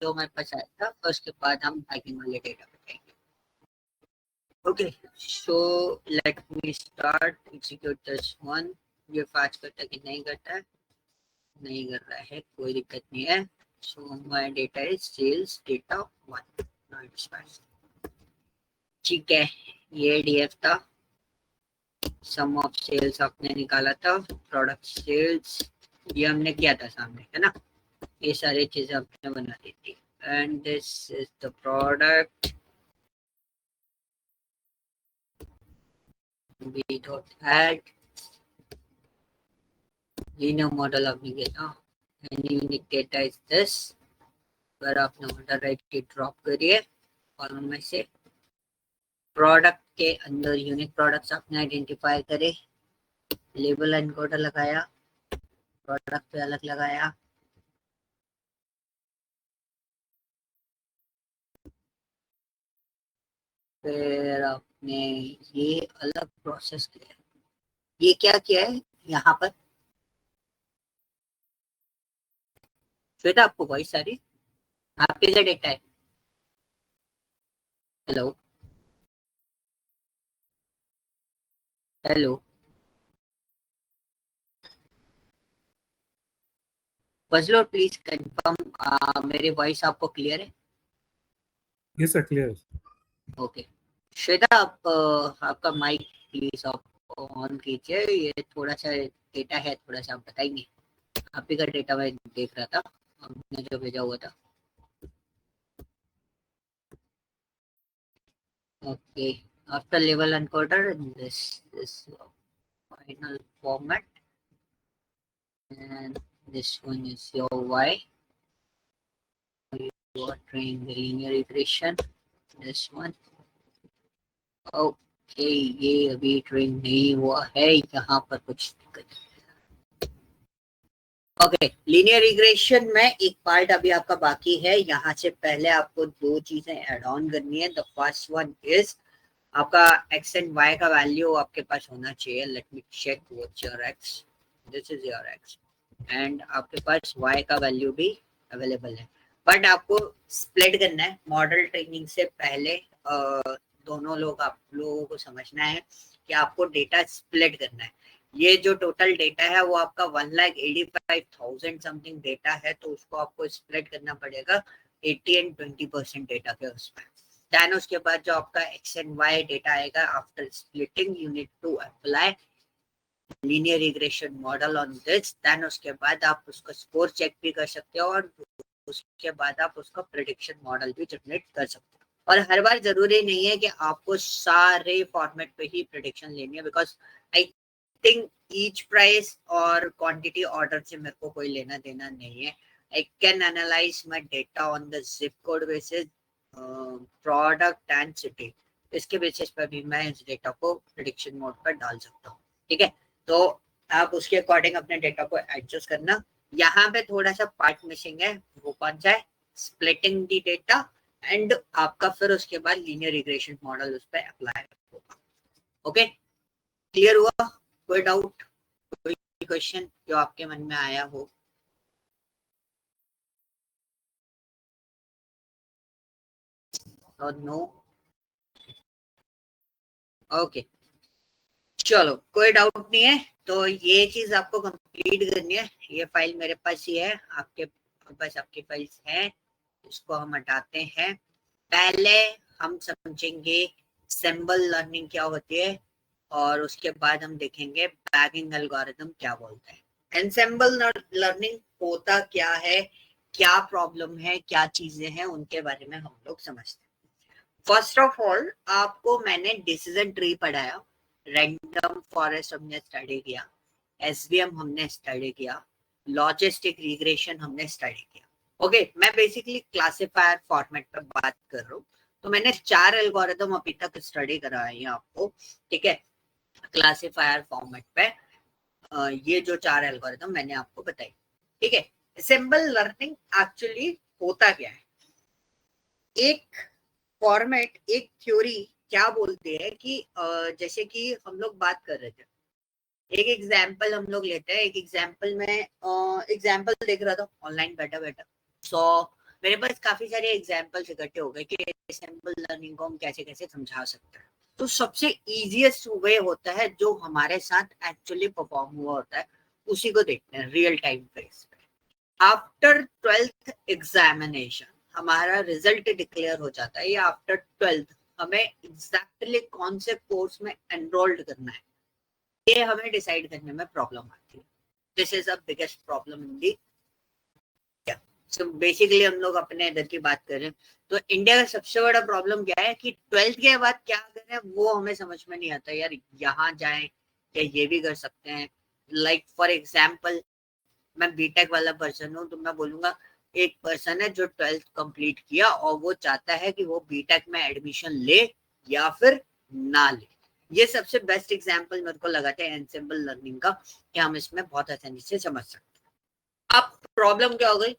जो हमारे पास आएगा और उसके बाद हम बैकिंग वाले डेटा बताएंगे। Okay, so let me start execute this one. ये फास्ट करता है कि नहीं करता है? नहीं कर रहा है, कोई दिक्कत नहीं है। So my data is sales data 1, ठीक है। ये डीएफ था, सम ऑफ सेल्स आपने निकाला था, प्रोडक्ट सेल्स ये हमने किया था सामने, है ना? ये सारी चीजें आपने बना दी थी। And this is the product, V dot add linear model आपने किया था, and unique data is this. अगर आपने ऑर्डर राइट की ड्रॉप करिए कॉलम में से, प्रोडक्ट के अंदर यूनिक प्रोडक्ट्स आपने आइडेंटिफाई करे, लेबल एनकोडर लगाया, प्रोडक्ट पे अलग लगाया, फिर आपने ये अलग प्रोसेस किया। ये क्या किया है यहाँ पर? श्वेता आपको वॉइस सारी आपके लिए डेटा है? हेलो हेलो, फजलो प्लीज कंफर्म मेरी वॉइस आपको क्लियर है? Yes sir, clear. Okay, Shweta आप आपका माइक प्लीज आप ऑन कीजिए। ये थोड़ा सा डेटा है, थोड़ा सा आप बताएंगे? आप ही का डेटा मैं देख रहा था, आपने जो भेजा हुआ था। Okay, after label encoder, this is final format, and this one is your y. You are trying the linear regression, this one. Okay, ये अभी ट्रेन नहीं हुआ है, यहाँ पर कुछ दिक्कत। ओके, लीनियर रिग्रेशन में एक पार्ट अभी आपका बाकी है। यहाँ से पहले आपको दो चीजें ऐड ऑन करनी है। द फर्स्ट वन इज आपका एक्स एंड वाई का वैल्यू आपके पास होना चाहिए। Let me check what's your X, this is your X, and आपके पास वाई का वैल्यू भी अवेलेबल है। बट आपको स्प्लिट करना है मॉडल ट्रेनिंग से पहले। दोनों लोग आप लोगों को समझना है कि आपको डेटा स्प्लिट करना है। ये जो टोटल डेटा है वो आपका 1,85,000 समथिंग डेटा है, तो उसको आपको स्प्लिट करना पड़ेगा 80 एंड 20% डेटा के उसमें। देन उसके बाद जो आपका एक्स एंड वाई डेटा आएगा, after splitting you need to apply linear regression model on this. Then उसके बाद आप उसका स्कोर चेक भी कर सकते हो, और उसके बाद आप उसका प्रेडिक्शन मॉडल भी जनरेट कर सकते हो। और हर बार जरूरी नहीं है कि आपको सारे फॉर्मेट पे ही प्रेडिक्शन लेनी है, because I think each price और क्वांटिटी ऑर्डर से मेरे को कोई लेना देना नहीं है। I can analyse my data on the zip code basis, product and city. इसके बेसिस पर भी मैं इस डेटा को प्रेडिक्शन मोड पर डाल सकता हूँ, ठीक है? तो आप उसके अकॉर्डिंग अपने डेटा को एडजस्ट करना। यहाँ पे थोड़ा सा पार्ट मिसिंग है, वो कौन सा है? स्प्लिटिंग दी डेटा, एंड आपका फिर उसके बाद लीनियर रिग्रेशन मॉडल उस पर अप्लाई होगा। ओके, क्लियर हुआ? कोई डाउट, कोई क्वेश्चन जो आपके मन में आया हो? और नो? ओके, चलो कोई डाउट नहीं है। तो ये चीज आपको कंप्लीट करनी है। ये फाइल मेरे पास ही है, आपके पास आपकी फाइल्स है, इसको हम हटाते हैं। पहले हम समझेंगे सिंबल लर्निंग क्या होती है, और उसके बाद हम देखेंगे बैगिंग एल्गोरिथम क्या बोलता है। एनसेम्बल लर्निंग होता क्या है, क्या प्रॉब्लम है, क्या चीजें हैं, उनके बारे में हम लोग समझते हैं। फर्स्ट ऑफ ऑल आपको मैंने डिसीजन ट्री पढ़ाया, रैंडम फॉरेस्ट हमने स्टडी किया, एसवीएम हमने स्टडी किया, लॉजिस्टिक रिग्रेशन हमने स्टडी किया। ओके, मैं बेसिकली क्लासिफायर फॉर्मेट पर बात कर रहा हूँ। तो मैंने 4 एल्गोरिथम अभी तक स्टडी कराए हैं आपको, ठीक है, क्लासिफायर फॉर्मेट पे। ये जो 4 एल्गोरिथम मैंने आपको बताई, ठीक है। सिंबल लर्निंग एक्चुअली होता क्या है? एक फॉर्मेट, एक थ्योरी क्या बोलते हैं कि जैसे कि हम लोग बात कर रहे थे, एक एग्जाम्पल हम लोग लेते हैं। एक एग्जाम्पल में एग्जाम्पल देख रहा था ऑनलाइन बैठा बैठा। सो मेरे पास काफी सारे एग्जाम्पल्स इकट्ठे हो गए कि एंसेंबल लर्निंग को हम कैसे कैसे समझा सकते हैं। तो सबसे इजीएस्ट वे होता है जो हमारे साथ एक्चुअली परफॉर्म हुआ होता है, उसी को देखते हैं रियल टाइम फेस पे। आफ्टर 12th एग्जामिनेशन हमारा रिजल्ट डिक्लेयर हो जाता है, या आफ्टर 12th हमें एग्जैक्टली कौन से कोर्स में एनरोल्ड करना है ये हमें डिसाइड करने में प्रॉब्लम आती है। This is the biggest problem in the. So basically हम लोग अपने इधर की बात करें तो इंडिया का सबसे बड़ा प्रॉब्लम क्या है कि 12th के बाद क्या करें वो हमें समझ में नहीं आता। यार यहाँ जाएं या ये भी कर सकते हैं। लाइक फॉर एग्जाम्पल मैं बीटेक वाला पर्सन हूँ, तो मैं बोलूंगा एक पर्सन है जो 12th कंप्लीट किया और वो चाहता है कि वो बीटेक में एडमिशन ले या फिर ना ले। ये सबसे बेस्ट एग्जाम्पल मेरे को लगाते हैं एंसेंबल लर्निंग का, कि हम इसमें बहुत आसानी से समझ सकते हैं। अब प्रॉब्लम क्या हो गई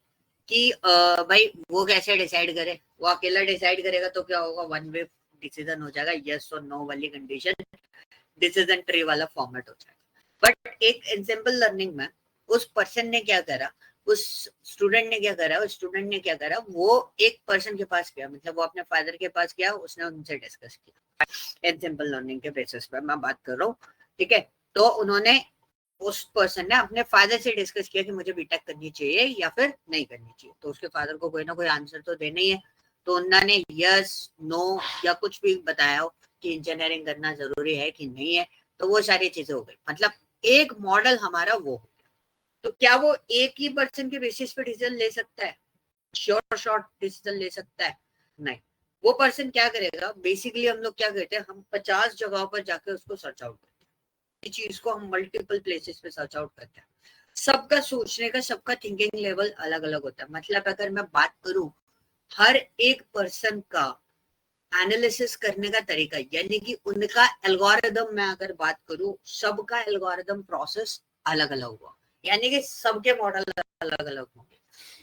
कि भाई वो कैसे डिसाइड करे, वो अकेला डिसाइड करेगा तो क्या होगा, वन वे डिसीजन हो जाएगा, यस और नो वाली कंडीशन, डिसीजन ट्री वाला फॉर्मेट हो जाएगा। बट एक एंसेंबल लर्निंग में उस पर्सन ने क्या करा, उस स्टूडेंट ने क्या करा, उस स्टूडेंट ने क्या करा, वो एक पर्सन के पास गया, मतलब वो अपने फादर के पास गया, उसने उनसे डिस्कस किया। एंसेंबल लर्निंग के बेसिस पे मैं बात कर रहा हूँ, ठीक है। तो उन्होंने, उस पर्सन ने अपने फादर से डिस्कस किया कि मुझे बीटेक करनी चाहिए या फिर नहीं करनी चाहिए। तो उसके फादर को कोई ना कोई आंसर तो देना ही है, तो उन्होंने यस नो या कुछ भी बताया हो कि इंजीनियरिंग करना जरूरी है कि नहीं है, तो वो सारी चीजें हो गई। मतलब एक मॉडल हमारा वो हो गया। तो क्या वो एक ही पर्सन के बेसिस पे डिसीजन ले सकता है, शॉर्ट डिसीजन ले सकता है? नहीं। वो पर्सन क्या करेगा, बेसिकली हम लोग क्या करते हैं, हम 50 जगहों पर जाकर उसको सर्च आउट करते हैं, चीज को हम मल्टीपल प्लेसेस पे सर्च आउट करते हैं। सबका सोचने का, सबका थिंकिंग लेवल अलग अलग होता है। मतलब अगर मैं बात करूं हर एक पर्सन का एनालिसिस करने का तरीका, यानी कि उनका एल्गोरिदम, मैं अगर बात करूं सबका एल्गोरिदम प्रोसेस अलग अलग हुआ, यानी कि सबके मॉडल अलग अलग होंगे।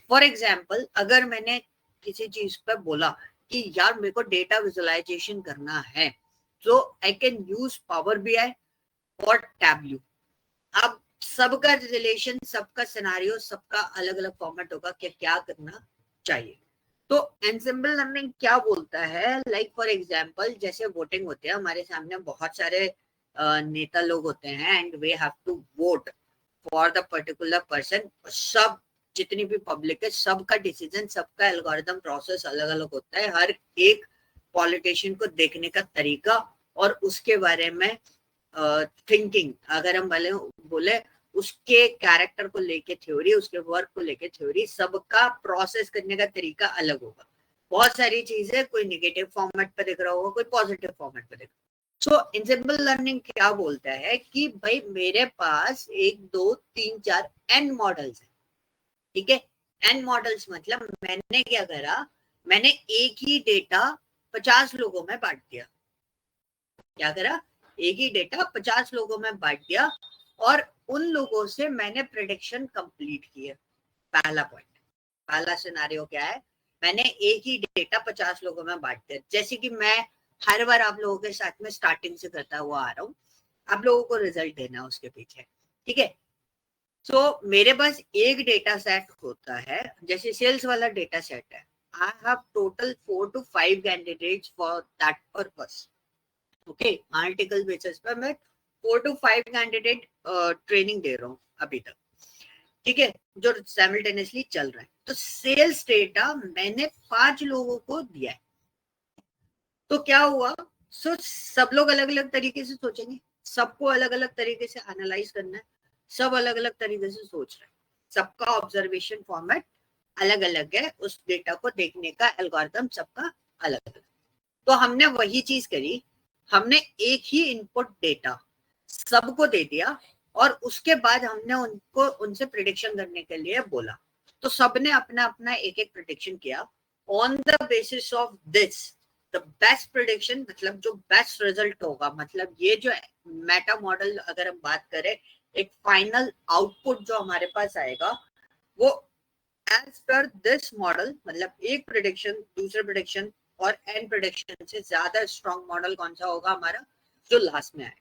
फॉर एग्जाम्पल अगर मैंने किसी चीज पर बोला कि यार मेरे को डेटा विजुअलाइजेशन करना है, तो I can use power BI और टैबल्यू। अब सबका रिलेशन, सबका सिनारियो, सबका अलग अलग फॉर्मेट होगा कि क्या करना चाहिए। तो एंसेंबल लर्निंग क्या बोलता है, लाइक फॉर एग्जांपल जैसे वोटिंग होती है, हमारे सामने बहुत सारे नेता लोग होते हैं and we have to vote for the particular person. सब जितनी भी पब्लिक है, सबका डिसीजन, सबका एल्गोरिथम प्रोसेस अलग अलग होता है। हर एक पॉलिटिशियन को देखने का तरीका और उसके बारे में थिंकिंग, अगर हम बोले उसके कैरेक्टर को लेके थ्योरी, उसके वर्क को लेके थ्योरी, सबका प्रोसेस करने का तरीका अलग होगा। बहुत सारी चीजें कोई नेगेटिव फॉर्मेट पे दिख रहा होगा, कोई पॉजिटिव फॉर्मेट पे दिख रहा होगा। सो एंसेंबल लर्निंग क्या बोलता है कि भाई मेरे पास 1 2 3 4 एन मॉडल्स है, ठीक है। एन मॉडल्स मतलब मैंने क्या करा, मैंने एक ही डेटा 50 लोगों में बांट दिया। क्या करा, एक ही डेटा 50 लोगों में बांट दिया और उन लोगों से मैंने प्रेडिक्शन कंप्लीट किया। पहला पॉइंट, पहला सिनारियो क्या है, मैंने एक ही डेटा 50 लोगों में बांट दिया। जैसे कि मैं हर बार आप लोगों के साथ में स्टार्टिंग से करता हुआ आ रहा हूँ, आप लोगों को रिजल्ट देना उसके पीछे, ठीक है। सो मेरे पास एक डेटा सेट होता है, जैसे सेल्स वाला डेटा सेट है। I have total 4 to 5 candidates for that purpose, okay. Article basis पर मैं 4 to 5 कैंडिडेट ट्रेनिंग दे रहा हूँ अभी तक, ठीक है, जो साइमल्टेनियसली चल रहा है। तो सेल्स डेटा मैंने 5 लोगों को दिया है। तो क्या हुआ, सब लोग अलग अलग तरीके से सोचेंगे, सबको अलग अलग तरीके से एनालाइज करना है, सब अलग अलग तरीके से सोच रहे हैं, सबका ऑब्जर्वेशन फॉर्मेट अलग अलग है, उस डेटा को देखने का एल्गोरिथम सबका अलग अलग। तो हमने वही चीज करी, हमने एक ही इनपुट डेटा सबको दे दिया और उसके बाद हमने उनको उनसे प्रिडिक्शन करने के लिए बोला। तो सबने अपना अपना एक एक प्रिडिक्शन किया। On the basis of this the best prediction, मतलब जो बेस्ट रिजल्ट होगा, मतलब ये जो मेटा मॉडल अगर हम बात करें, एक फाइनल आउटपुट जो हमारे पास आएगा वो एज पर दिस मॉडल, मतलब एक प्रिडिक्शन दूसरे प्रिडिक्शन और एन प्रिडिक्शन से ज्यादा स्ट्रॉन्ग मॉडल कौन सा होगा हमारा, जो लास्ट में आए,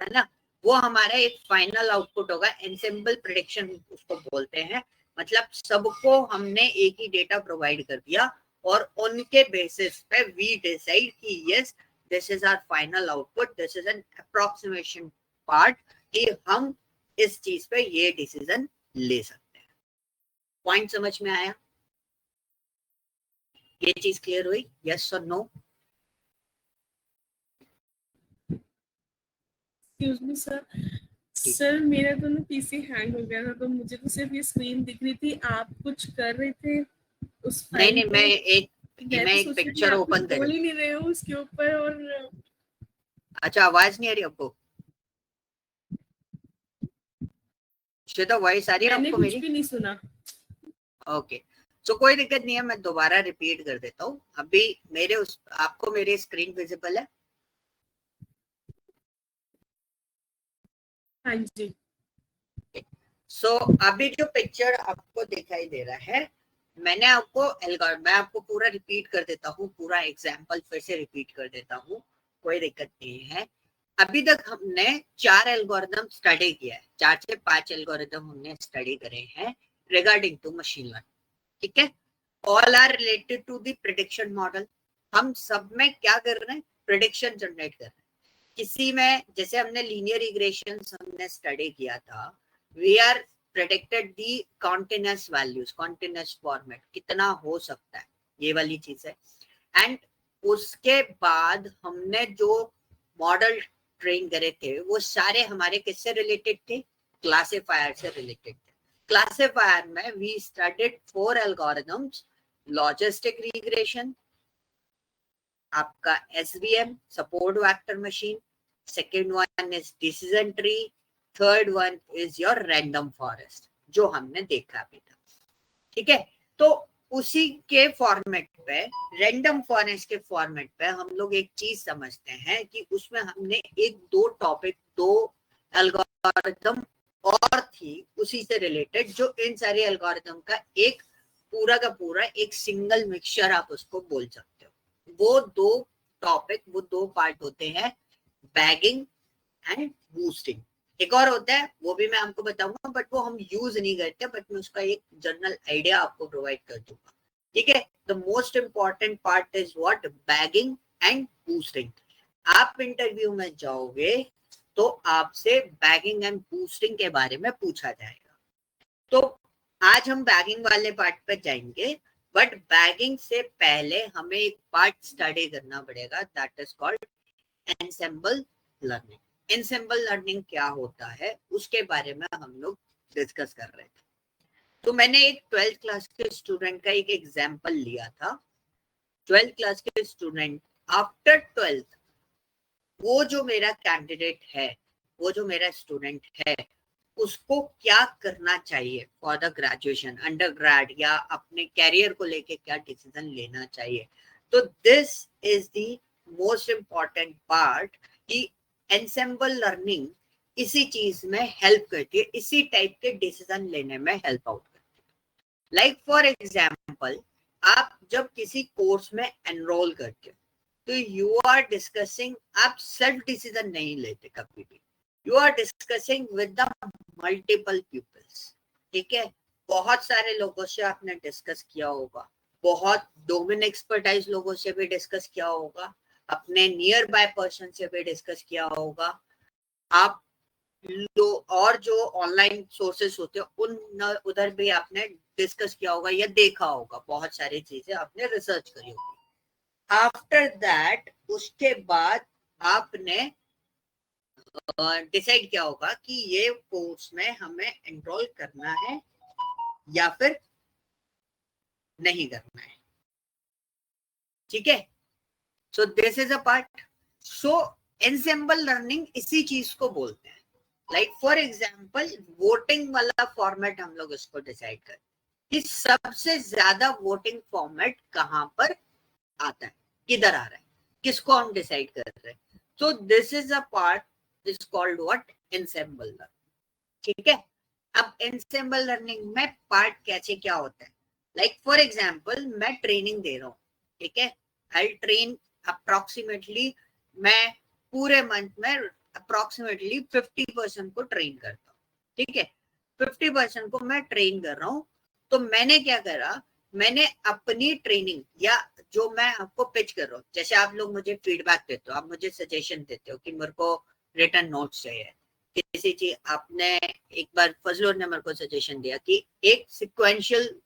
है ना, वो हमारा एक फाइनल आउटपुट होगा। एनसेंबल प्रिडिक्शन उसको बोलते हैं, मतलब सबको हमने एक ही डेटा प्रोवाइड कर दिया और उनके बेसिस पे वी डिसाइड कि yes this is our final output, this is an approximation part कि हम इस चीज पे ये डिसीजन ले सकते हैं। पॉइंट समझ में आया? ये चीज क्लियर हुई? यस और नो? एक्सक्यूज मी सर, मेरा तो ना पीसी हैंग हो गया था, तो मुझे तो सिर्फ ये स्क्रीन दिख रही थी, आप कुछ कर रहे थे उस फाइल नहीं, मैं एक सोच रही थी पिक्चर आप ओपन कुछ बोल ही नहीं रहे हो उसके ऊपर। और अच्छा, आवाज नहीं आ रही आपको? श्वेता, वॉइस आ रही है मैंने आपको कुछ मेरी? भी नहीं सुना। ओके, सो कोई दिक्कत नहीं है, मैं दोबारा रिपीट कर देता हूँ। अभी आपको मेरी स्क्रीन विजिबल है? हाँ जी। सो अभी जो पिक्चर आपको दिखाई दे रहा है, मैं आपको पूरा रिपीट कर देता हूँ, पूरा एग्जाम्पल फिर से रिपीट कर देता हूँ, कोई दिक्कत नहीं है। अभी तक हमने 4 एल्गोरिथम स्टडी किया है, 4 से 5 एल्गोरिथम हमने स्टडी करे हैं रिगार्डिंग टू मशीन लर्निंग, ठीक है? All are related to the prediction model. हम सब में क्या कर रहे हैं? प्रेडिक्शन जनरेट कर रहे हैं। किसी में जैसे हमने लीनियर रिग्रेशन हमने स्टडी किया था, we are predicted the continuous values, continuous format कितना हो सकता है, ये वाली चीज है। एंड उसके बाद हमने जो मॉडल ट्रेन करे थे वो सारे हमारे किससे रिलेटेड थे? क्लासिफायर से रिलेटेड थे। क्लासिफायर में we studied 4 algorithms, logistic regression, आपका SVM support vector machine, second one is decision tree, third one is your random forest, जो हमने देखा अभी तक, ठीक है? तो उसी के फॉर्मेट पे, रैंडम फॉरेस्ट के फॉर्मेट पे हम लोग एक चीज समझते हैं कि उसमें हमने एक दो टॉपिक, दो एल्गोरिथम और थी उसी से रिलेटेड, जो इन सारे एल्गोरिथम का एक पूरा का पूरा एक सिंगल मिक्सचर आप उसको बोल सकते हो। वो दो टॉपिक, वो दो पार्ट होते हैं, बैगिंग एंड बूस्टिंग। एक और होता है, वो भी मैं आपको बताऊंगा, बट वो हम यूज नहीं करते, बट मैं उसका एक जनरल आइडिया आपको प्रोवाइड कर दूंगा, ठीक है? The most important part is what? Bagging and boosting. आप इंटरव्यू में जाओगे तो आपसे बैगिंग एंड बूस्टिंग के बारे में पूछा जाएगा। तो आज हम बैगिंग वाले पार्ट पे जाएंगे, बट बैगिंग से पहले हमें एक पार्ट स्टडी करना पड़ेगा, that is called ensemble learning. Ensemble learning क्या होता है उसके बारे में हम लोग डिस्कस कर रहे थे। तो मैंने एक 12th क्लास के स्टूडेंट का एक एग्जांपल लिया था। 12th क्लास के स्टूडेंट आफ्टर 12th, वो जो मेरा कैंडिडेट है, वो जो मेरा स्टूडेंट है, उसको क्या करना चाहिए for the graduation, under grade, या अपने कैरियर को लेके क्या डिसीजन लेना चाहिए। तो this is the most important part कि एनसेम्बल लर्निंग इसी चीज में हेल्प करती है, इसी टाइप के डिसीजन लेने में हेल्प आउट करती है। लाइक फॉर एग्जाम्पल, आप जब किसी कोर्स में एनरोल करते हो तो यू आर डिस्कसिंग, आप सेल्फ डिसीजन नहीं लेते कभी भी, you are discussing with the multiple peoples, ठीक है? बहुत सारे लोगों से आपने डिस्कस किया होगा, बहुत डोमेन एक्सपर्टाइज लोगों से भी डिस्कस किया होगा, अपने नियर बाय पर्सन से भी डिस्कस किया होगा, आप और जो ऑनलाइन सोर्सेस होते हैं उन उधर भी आपने डिस्कस किया होगा या देखा होगा, बहुत सारी चीजें आपने रिसर्च करी होगी। आफ्टर दैट, उसके बाद आपने डिसाइड किया होगा कि ये कोर्स में हमें एनरोल करना है या फिर नहीं करना है, ठीक है? So this is a part. So ensemble learning इसी चीज को बोलते हैं। लाइक फॉर एग्जाम्पल, वोटिंग वाला फॉर्मेट हम लोग इसको डिसाइड करें कि सबसे ज्यादा वोटिंग फॉर्मेट कहां पर आता है, किधर आ रहा है, किसको हम डिसाइड कर रहे हैं। So this is a part is called what? Ensemble learning, ठीक है? अब एनसेम्बल लर्निंग में पार्ट कैसे क्या होता है? लाइक फॉर एग्जाम्पल, मैं ट्रेनिंग दे रहा हूँ, ठीक है? आई ट्रेन अप्रोक्सीमेटली, मैं पूरे मंथ में अप्रोक्सीमेटली 50% को ट्रेन करता हूँ, ठीक है? 50% को मैं ट्रेन कर रहा हूँ, तो मैंने क्या करा, मैंने अपनी ट्रेनिंग या जो मैं आपको पिच कर रहा हूँ, जैसे आप लोग मुझे फीडबैक देते हो, आप मुझे सजेशन देते हो कि मेरे को रिटर्न नोट्स चाहिए किसी चीज, आपने एक बार फजलुर ने मेरे को सजेशन दिया कि एक सिक्वेंशियल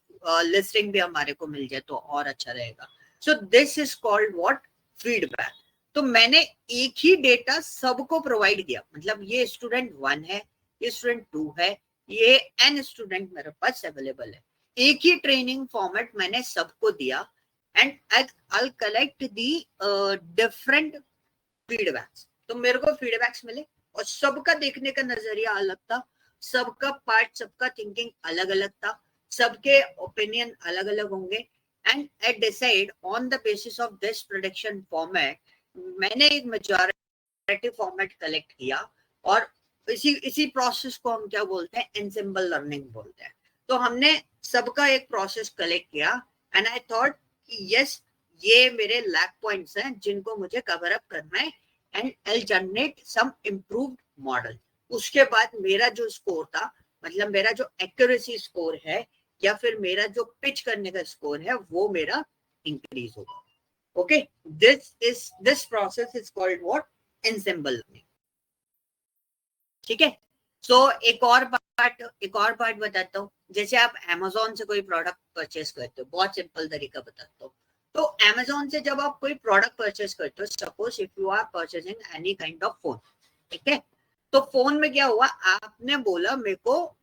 लिस्टिंग भी हमारे को मिल जाए तो और अच्छा रहेगा. So this is called what, feedback. तो मैंने एक ही डेटा सबको प्रोवाइड किया, मतलब ये स्टूडेंट 1 है, ये स्टूडेंट 2 है, ये n स्टूडेंट मेरे पास अवेलेबल है. एक ही ट्रेनिंग फॉर्मेट मैंने सबको दिया and I'll collect the different feedbacks. तो मेरे को फीडबैक्स मिले और सबका देखने का नजरिया अलग था, सबका पार्ट, सबका थिंकिंग अलग अलग था, सबके ओपिनियन अलग अलग होंगे. And I decide on the basis of this production format, मैंने एक मेजॉरिटी फॉर्मेट कलेक्ट किया और इसी प्रोसेस को हम क्या बोलते हैं, एनसेम्बल लर्निंग बोलते हैं. तो हमने सबका एक प्रोसेस कलेक्ट किया एंड आई थॉट कि यस, ये मेरे लैक पॉइंट्स हैं जिनको मुझे कवर अप करना है and I generate some improved model. उसके बाद मेरा जो स्कोर था, मतलब मेरा जो एक्यूरेसी स्कोर है या फिर मेरा जो पिच करने का स्कोर है, वो मेरा इंक्रीज होगा. Okay, this process is called what, ensemble learning. ठीक है. सो एक और पार्ट बताता हूँ. जैसे आप Amazon से कोई प्रोडक्ट परचेस करते हो, बहुत सिंपल तरीका बताता हूँ. तो Amazon से जब आप कोई प्रोडक्ट परचेस करते हो, suppose if you are purchasing any kind of phone, ठीक है, तो फोन में क्या हुआ, आपने बोला मेरे को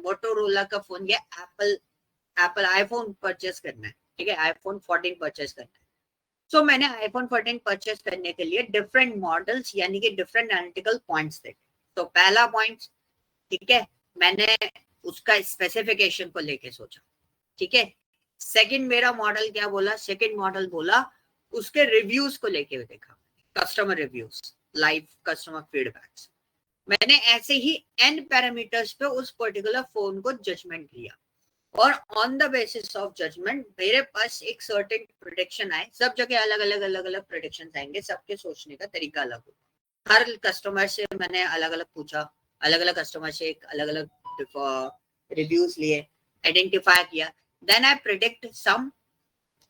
मोटोरोला का फोन या एप्पल आईफोन परचेस करना है, ठीक है, आईफोन 14 परचेस करना है. सो मैंने आईफोन 14 परचेस करने के लिए डिफरेंट मॉडल्स यानी कि डिफरेंट एनालिटिकल पॉइंट्स देखे. तो पहला पॉइंट, ठीक है, मैंने उसका स्पेसिफिकेशन को लेके सोचा, ठीक है. सेकंड मेरा मॉडल क्या बोला, सेकंड मॉडल बोला उसके रिव्यूज को लेके देखा, customer reviews, live customer feedbacks. मैंने ऐसे ही n पैरामीटर्स पे उस पर्टिकुलर फोन को जजमेंट लिया और on the basis of judgement मेरे पास एक सर्टेन प्रेडिक्शन आए. सब जगह अलग अलग प्रेडिक्शंस आएंगे, सबके सोचने का तरीका अलग होगा. हर कस्टमर से मैंने अलग अलग पूछा, अलग अलग कस्टमर से एक अलग अलग रिव्यूज लिए, आइडेंटिफाई किया, then I predict some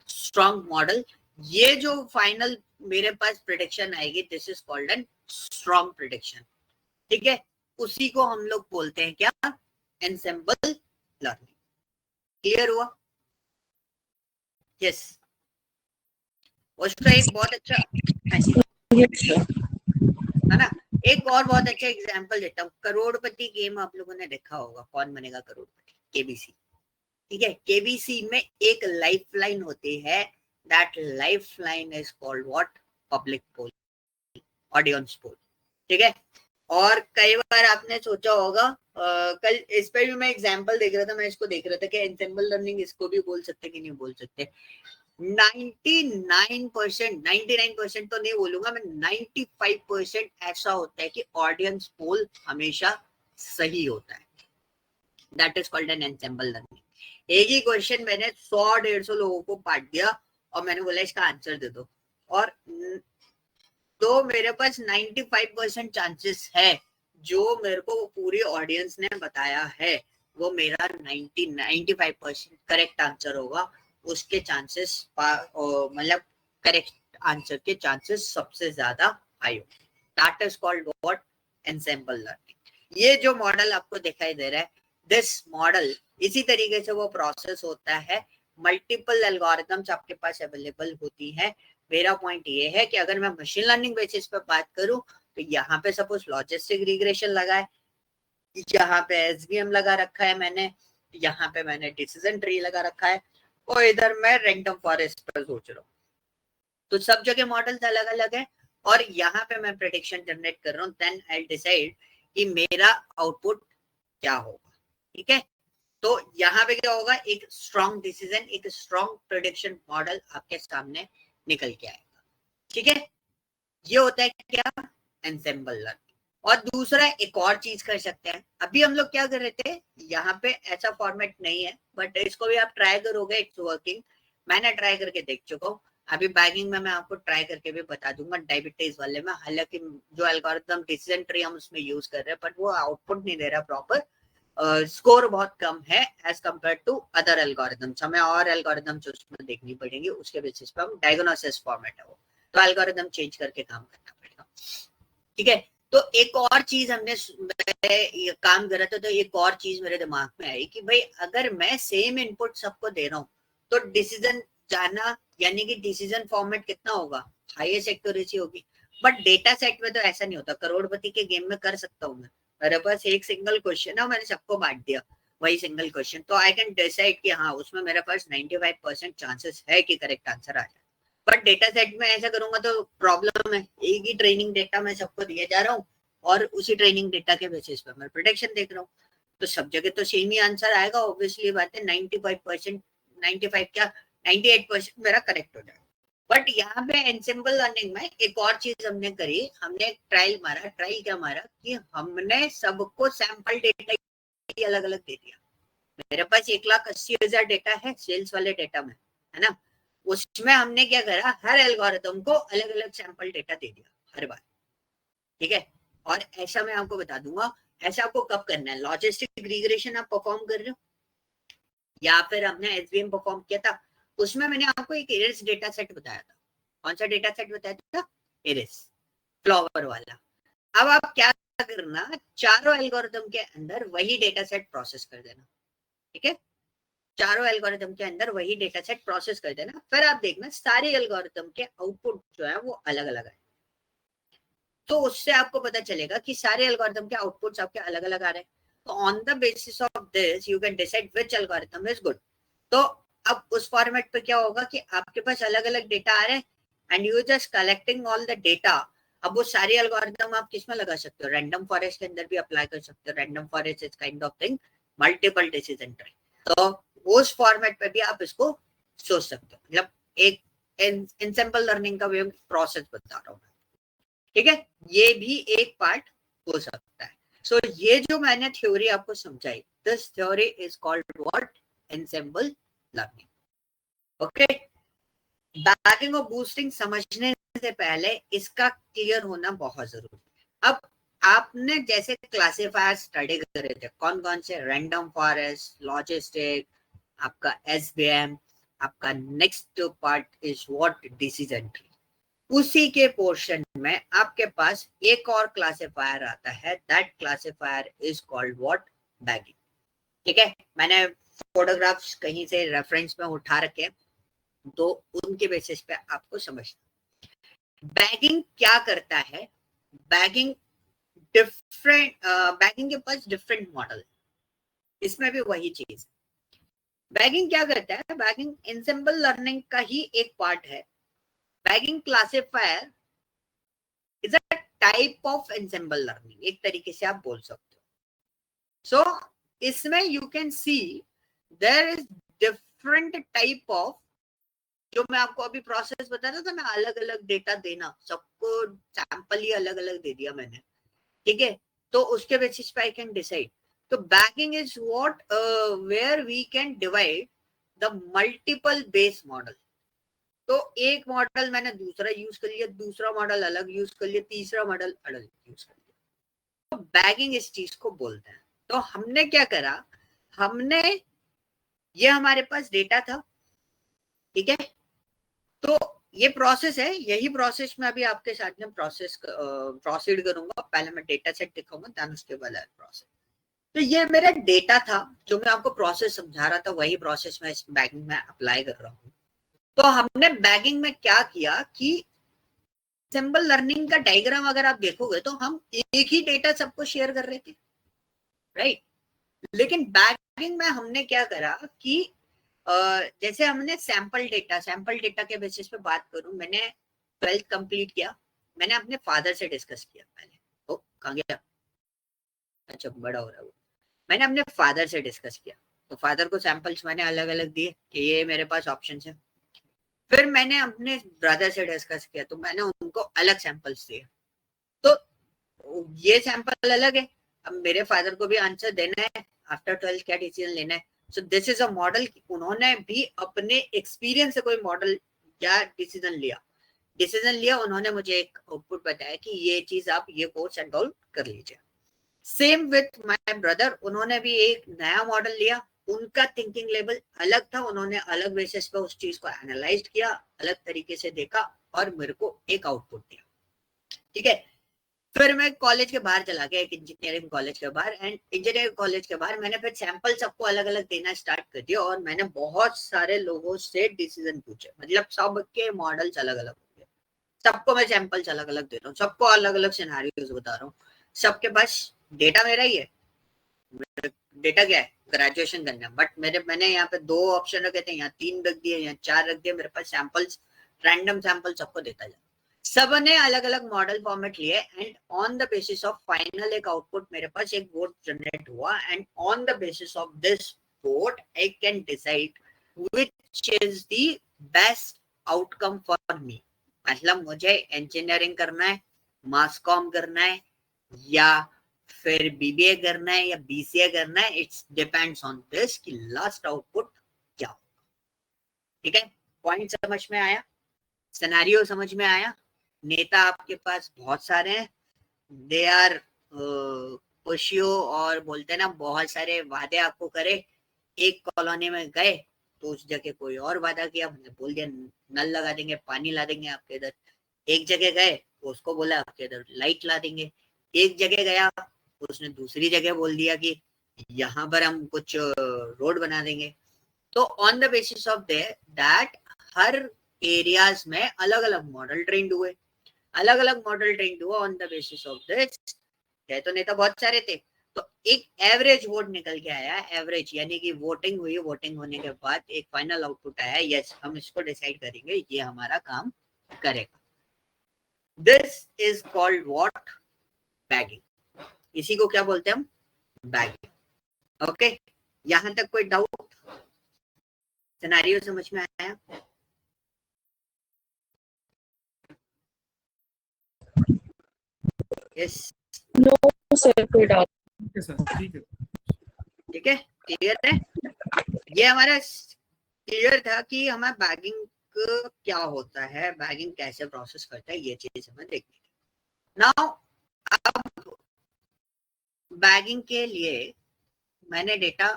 strong model. ये जो फाइनल मेरे पास प्रेडिक्शन आएगी, this is called an strong prediction. ठीक है, उसी को हम लोग बोलते हैं क्या, एनसेम्बल लर्निंग. क्लियर हुआ? यस. उसका एक बहुत अच्छा है ना, एक और बहुत अच्छा एग्जांपल देता हूँ. करोड़पति गेम आप लोगों ने देखा होगा, कौन बनेगा करोड़पति, केबीसी. ठीक है, केबीसी में एक लाइफलाइन होती है, that lifeline is called what, public poll, audience poll. ठीक है. और कई बार आपने सोचा होगा, कल इस पे भी मैं एग्जांपल देख रहा था, मैं इसको देख रहा था कि एनसेम्बल लर्निंग इसको भी बोल सकते कि नहीं बोल सकते. 99% तो नहीं बोलूंगा मैं, 95% ऐसा होता है कि ऑडियंस पोल हमेशा सही होता है. That is called N ensemble learning. एक ही क्वेश्चन मैंने 100-150 लोगों को बांट दिया और मैंने बोला इसका आंसर दे दो, और तो मेरे पास 95% चांसेस है जो मेरे को पूरी ऑडियंस ने बताया है वो मेरा 95% करेक्ट आंसर होगा. उसके चांसेस मतलब करेक्ट आंसर के चांसेस सबसे ज्यादा हाई हो. That is called what, ensemble learning. ये जो मॉडल आपको दिखाई दे रहा है, दिस मॉडल, इसी तरीके से वो प्रोसेस होता है. मल्टीपल एल्गोरिथम्स आपके पास अवेलेबल होती है. मेरा पॉइंट ये है कि अगर मैं मशीन लर्निंग बेसिस पे बात करूं तो यहाँ पे सपोज लॉजिस्टिक रिग्रेशन लगा है, यहाँ पे एसवीएम लगा रखा है मैंने, यहाँ पे मैंने डिसीजन ट्री लगा रखा है, और इधर मैं रैंडम फॉरेस्ट पर सोच रहा हूँ. तो सब जगह मॉडल्स अलग अलग है और यहाँ पे मैं प्रेडिक्शन जनरेट कर रहा हूँ. देन आई डिसाइड कि मेरा आउटपुट क्या होगा. ठीक है, तो यहाँ पे क्या होगा, एक स्ट्रॉन्ग डिसीजन, एक स्ट्रॉन्ग प्रेडिक्शन मॉडल आपके सामने निकल के आएगा. ठीक है, ये होता है क्या, एनसेम्बल लर्निंग. और दूसरा एक और चीज कर सकते हैं. अभी हम लोग क्या कर रहे थे, यहाँ पे ऐसा फॉर्मेट नहीं है, बट इसको भी आप ट्राई करोगे, इट्स वर्किंग. मैंने ट्राई करके देख चुका हूँ. अभी बैगिंग में मैं आपको ट्राई करके भी बता दूंगा डायबिटीज वाले में. हालांकि जो एल्गोरिथम डिसीजन ट्री हम उसमें यूज कर रहे हैं, बट वो आउटपुट नहीं दे रहा प्रॉपर. स्कोर बहुत कम है as compare to other algorithms, हमें और एल्गोरिदम्स उसमें देखनी पड़ेंगी, उसके बेसिस पे हम डायग्नोसिस फॉर्मेट है वो, तो एल्गोरिदम चेंज करके काम करना पड़ेगा। ठीक है, तो एक और चीज हमने ये काम करा था, तो एक और चीज मेरे दिमाग में आई कि भाई अगर मैं सेम इनपुट सबको दे रहा हूँ तो डिसीजन जाना यानी कि डिसीजन फॉर्मेट कितना होगा, हाईएस्ट एक्यूरेसी होगी। बट डेटा सेट में तो ऐसा नहीं होता, करोड़पति के गेम में कर सकता हूँ मैं, मेरे पास एक सिंगल क्वेश्चन है, मैंने सबको बांट दिया वही सिंगल क्वेश्चन, तो आई कैन डिसाइड कि हाँ उसमें मेरे पास 95% चांसेस है कि करेक्ट आंसर आ जाए। बट डेटा सेट में ऐसा करूंगा तो प्रॉब्लम है, एक ही ट्रेनिंग डेटा मैं सबको दिए जा रहा हूँ और उसी ट्रेनिंग डेटा के बेसिस पर मैं प्रेडिक्शन देख रहा हूँ, तो सब जगह तो सेम ही आंसर आएगा, ऑब्वियसली बात है 95%, 95 क्या 98% मेरा करेक्ट हो जाएगा। बट यहाँ पे एनसेम्बल लर्निंग में एक और चीज हमने करी, हमने एक ट्रायल मारा, ट्रायल क्या मारा कि हमने सबको सैंपल डेटा अलग अलग दे दिया। मेरे पास 1,80,000 डेटा है सेल्स वाले डेटा में, है ना, उसमें हमने क्या करा, हर एल्गोरिथम को अलग अलग सैंपल डेटा दे दिया हर बार। ठीक है, और ऐसा मैं आपको बता दूंगा, ऐसा आपको कब करना है, लॉजिस्टिक रिग्रेशन आप परफॉर्म कर रहे हो या फिर हमने एसवीएम परफॉर्म किया था, उसमें मैंने आपको एक एरिस डेटा सेट बताया था। कौन सा डेटा सेट बताया था, एरिस फ्लावर वाला। अब आप क्या करना, चारों एल्गोरिथम के अंदर वही डेटा सेट प्रोसेस कर देना। ठीक है, चारों एल्गोरिथम के अंदर वही डेटा सेट प्रोसेस कर देना, फिर आप देखना सारे एल्गोरिथम के आउटपुट जो है वो अलग अलग है, तो उससे आपको पता चलेगा कि सारे एल्गोरिथम के आउटपुट्स आपके अलग अलग आ रहे हैं। तो on the basis of this you can decide which algorithm is good. तो अब उस फॉर्मेट पे क्या होगा कि आपके पास अलग अलग डेटा आ रहे हैं and you just collecting all the data. अब वो सारे एल्गोरिथम आप किसमें लगा सकते हो, रैंडम फॉरेस्ट के अंदर भी अप्लाई कर सकते हो, random forest is kind of thing multiple decision tree, तो उस फॉर्मेट पे भी आप इसको सोच सकते हो, मतलब एक एनसेम्बल लर्निंग का प्रोसेस बता रहा हूँ। ठीक है, ये भी एक पार्ट हो सकता है। सो ये जो मैंने थ्योरी आपको समझाई, this theory is called what, ensemble learning. Okay, bagging और बूस्टिंग समझने से पहले इसका क्लियर होना बहुत जरूरी है। अब आपने जैसे क्लासिफायर स्टडी करे थे, कौन कौन से, रैंडम फॉरेस्ट, लॉजिस्टिक, आपका एसवीएम, आपका next part is what, decision tree. उसी के पोर्शन में आपके पास एक और क्लासिफायर आता है, that classifier is called what, bagging. ठीक है, मैंने फोटोग्राफ्स कहीं से रेफरेंस में उठा रखे, तो उनके बेसिस पे आपको समझना। बैगिंग क्या करता है, बैगिंग डिफरेंट, बैगिंग के पास डिफरेंट मॉडल, इसमें भी वही चीज। बैगिंग क्या करता है, बैगिंग एनसेम्बल लर्निंग का ही एक पार्ट है। Bagging classifier is a type of ensemble learning, एक तरीके से आप बोल सकते हो। सो इसमें you can see there is different type of, जो मैं आपको अभी प्रोसेस बता रहा था ना, अलग अलग डेटा देना, सबको सैंपल ही अलग अलग दे दिया मैंने। ठीक है, तो उसके बेसिस पे आई कैन डिसाइड। तो bagging is what where we can divide the multiple base model. तो एक मॉडल मैंने दूसरा यूज कर लिया, दूसरा मॉडल अलग यूज कर लिया, तीसरा मॉडल अलग यूज कर लिया, तो बैगिंग इस चीज को बोलते हैं। तो हमने क्या करा, हमने ये हमारे पास डेटा था, ठीक है, तो ये प्रोसेस है, यही प्रोसेस में अभी आपके साथ में प्रोसीड करूंगा। पहले मैं डेटा सेट दिखाऊंगा, देन उसके बाद प्रोसेस। तो ये मेरा डेटा था, जो मैं आपको प्रोसेस समझा रहा था, वही प्रोसेस मैं इस बैगिंग में अप्लाई कर रहा हूँ। तो हमने बैगिंग में क्या किया कि सिंबल लर्निंग का डायग्राम अगर आप देखोगे तो हम एक ही डेटा सबको शेयर कर रहे थे, राइट। लेकिन बैगिंग में हमने क्या करा कि जैसे हमने सैंपल डेटा के बेसिस पे बात करूं, मैंने 12th कंप्लीट किया, मैंने अपने फादर से डिस्कस किया पहले। ओ कहाँ गया, अच्छा बड़ा हो रहा है वो। मैंने अपने फादर से डिस्कस किया, तो फादर को सैंपल्स मैंने अलग अलग दिए कि ये मेरे पास ऑप्शन है। फिर मैंने अपने ब्रदर से डिस्कस किया, तो मैंने उनको अलग सैंपल्स दिए, तो ये सैंपल अलग है। अब मेरे फादर को भी आंसर देना है, आफ्टर 12th क्या डिसीजन लेना है। So this is a model, उन्होंने भी अपने एक्सपीरियंस से कोई मॉडल या डिसीजन लिया, उन्होंने मुझे एक आउटपुट बताया कि ये चीज आप ये कोर्स एनरोल कर लीजिए। सेम विथ माय ब्रदर, उन्होंने भी एक नया मॉडल लिया, उनका थिंकिंग लेवल अलग था, उन्होंने अलग बेसिस पे उस चीज को एनालाइज किया, अलग तरीके से देखा और मेरे को एक आउटपुट दिया। ठीक है, फिर मैं कॉलेज के बाहर चला गया, एक इंजीनियरिंग कॉलेज के बाहर, एंड इंजीनियरिंग कॉलेज के बाहर मैंने फिर सैंपल सबको अलग अलग देना स्टार्ट कर दिया और मैंने बहुत सारे लोगों से डिसीजन पूछे, मतलब सबके मॉडल्स अलग अलग हो गए, सबको मैं सैंपल्स अलग अलग दे रहा हूँ, सबको अलग अलग सिनेरियोस बता रहा हूँ, सबके पास डेटा मेरा ही है, डेटा क्या है, ग्रेजुएशन करना, बट मैंने यहाँ पे 2 ऑप्शन रखे थे, यहाँ 3 रख दिए, यहाँ 4 रख दिए, मेरे पास सैंपल्स, रैंडम सैंपल सबको देता जा, सबने अलग अलग मॉडल फॉर्मेट लिए, and on the basis of final एक आउटपुट मेरे पास एक वोट जनरेट हुआ, and on the basis of this vote I can decide which is the best outcome for me. मतलब मुझे इंजीनियरिंग करना है, मास कॉम करना है, या फिर बीबीए करना है, या बीसीए करना है, इट्स डिपेंड्स ऑन दिस कि लास्ट आउटपुट क्या हो। ठीक है, पॉइंट समझ में आया, सिनेरियो समझ में आया। नेता आपके पास बहुत सारे हैं, दे आर खुशियों और बोलते हैं ना, बहुत सारे वादे आपको करे, एक कॉलोनी में गए तो उस जगह कोई और वादा किया, बोल दिया नल लगा देंगे, पानी ला देंगे आपके इधर, एक जगह गए तो उसको बोला आपके इधर लाइट ला देंगे, एक जगह गया उसने दूसरी जगह बोल दिया कि यहाँ पर हम कुछ रोड बना देंगे। तो on the basis of that her areas में अलग अलग मॉडल ट्रेंड हुए, अलग अलग मॉडल ट्रेंड हुआ on the basis of this. है तो नेता बहुत सारे थे, तो एक एवरेज वोट निकल के आया, एवरेज यानी कि वोटिंग हुई, वोटिंग होने के बाद एक फाइनल आउटपुट आया, यस हम इसको डिसाइड करेंगे, ये हमारा काम करेगा। This is called what, bagging. इसी को क्या बोलते हैं हम, बैगिंग। ओके, यहां तक कोई डाउट, सिनेरियो समझ में आया? यस, नो सर, कोई डाउट। ठीक है सर, ठीक है। ठीक है, क्लियर है। ये हमारा क्लियर था कि हमें बैगिंग क्या होता है, बैगिंग कैसे प्रोसेस करता है, ये चीज हमें देखनी है। नाउ अब बैगिंग के लिए मैंने डेटा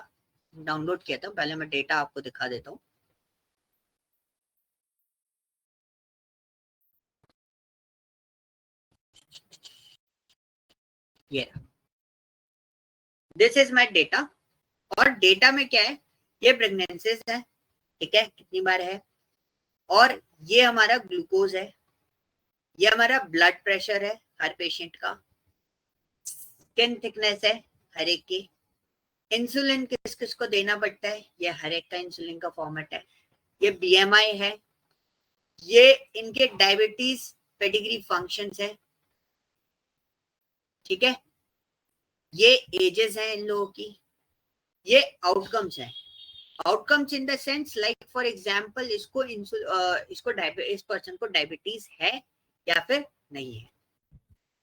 डाउनलोड किया था, पहले मैं डेटा आपको दिखा देता हूँ। ये दिस इज माय डेटा, और डेटा में क्या है, ये प्रेगनेंसीज है, ठीक है, कितनी बार है, और ये हमारा ग्लूकोज है, ये हमारा ब्लड प्रेशर है हर पेशेंट का, स्किन थिकनेस है हर एक की, इंसुलिन किस किस को देना पड़ता है, ये हर एक का इंसुलिन का फॉर्मेट है, ये बीएमआई है, ये इनके डायबिटीज पेडिग्री फंक्शंस है, ठीक है, ये एजेस हैं इन लोगों की, ये आउटकम्स हैं। Outcomes in the sense like for example इसको इस पर्सन को डायबिटीज है या फिर नहीं है।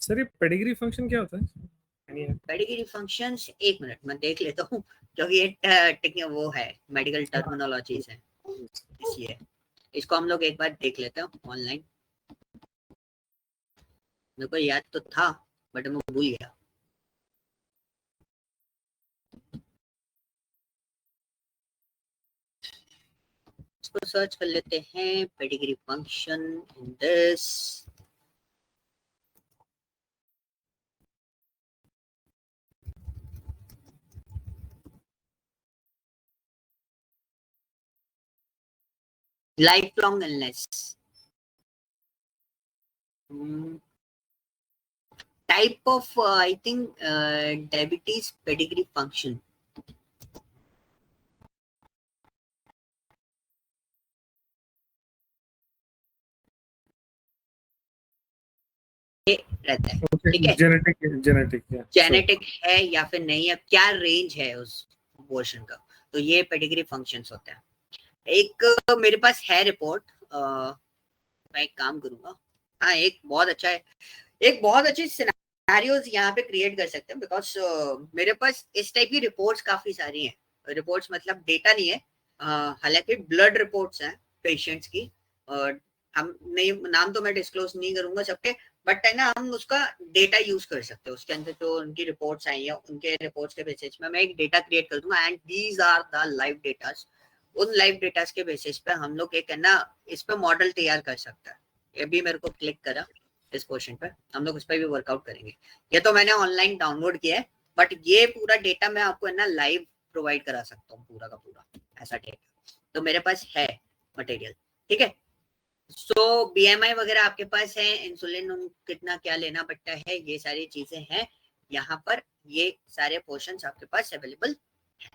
सर ये पेडिग्री फंक्शन क्या होता है? पेडिग्री फंक्शंस, एक मिनट मैं देख लेता हूँ, क्योंकि ये वो है मेडिकल टर्मिनोलॉजीज है, इसलिए इसको हम लोग एक बार देख लेते हैं ऑनलाइन। मेरे को याद तो था बट मैं भूल गया। इसको सर्च कर लेते हैं, pedigree function in this. Lifelong illness, type of I think diabetes pedigree function. रहता है, ठीक है, जेनेटिक है या फिर नहीं है, क्या रेंज है उस पोर्शन का, तो ये पेडिग्री फंक्शंस होता है। एक मेरे पास है रिपोर्ट, मैं एक काम करूंगा, हाँ एक बहुत अच्छा है, एक बहुत अच्छी सिनेरियोस यहाँ पे क्रिएट कर सकते हैं, बिकॉज मेरे पास इस टाइप की रिपोर्ट्स काफी सारी हैं, रिपोर्ट्स मतलब डेटा नहीं है, हालांकि ब्लड रिपोर्ट्स हैं पेशेंट्स की, हम नहीं, नाम तो मैं डिस्क्लोज नहीं करूंगा सबके, बट है ना हम उसका डेटा यूज कर सकते हैं, उसके अंदर जो उनकी रिपोर्ट्स आई है उनके रिपोर्ट्स के बेसिस में मैं एक डेटा क्रिएट कर दूंगा and these are the live datas. उन लाइव डेटास के बेसिस पे हम लोग एक है ना इस पे मॉडल तैयार कर सकते हैं। ये भी मेरे को क्लिक करा इस क्वेश्चन पे, हम लोग उस पर भी वर्कआउट करेंगे। ये तो मैंने ऑनलाइन डाउनलोड किया है, बट ये पूरा डेटा मैं आपको है ना लाइव प्रोवाइड करा सकता हूँ, पूरा का पूरा ऐसा डेटा तो मेरे पास है मटेरियल। ठीक है, सो बीएमआई वगैरह आपके पास है, इंसुलिन कितना क्या लेना पड़ता है, ये सारी चीजें हैं यहाँ पर, ये सारे पोर्शंस आपके पास अवेलेबल है।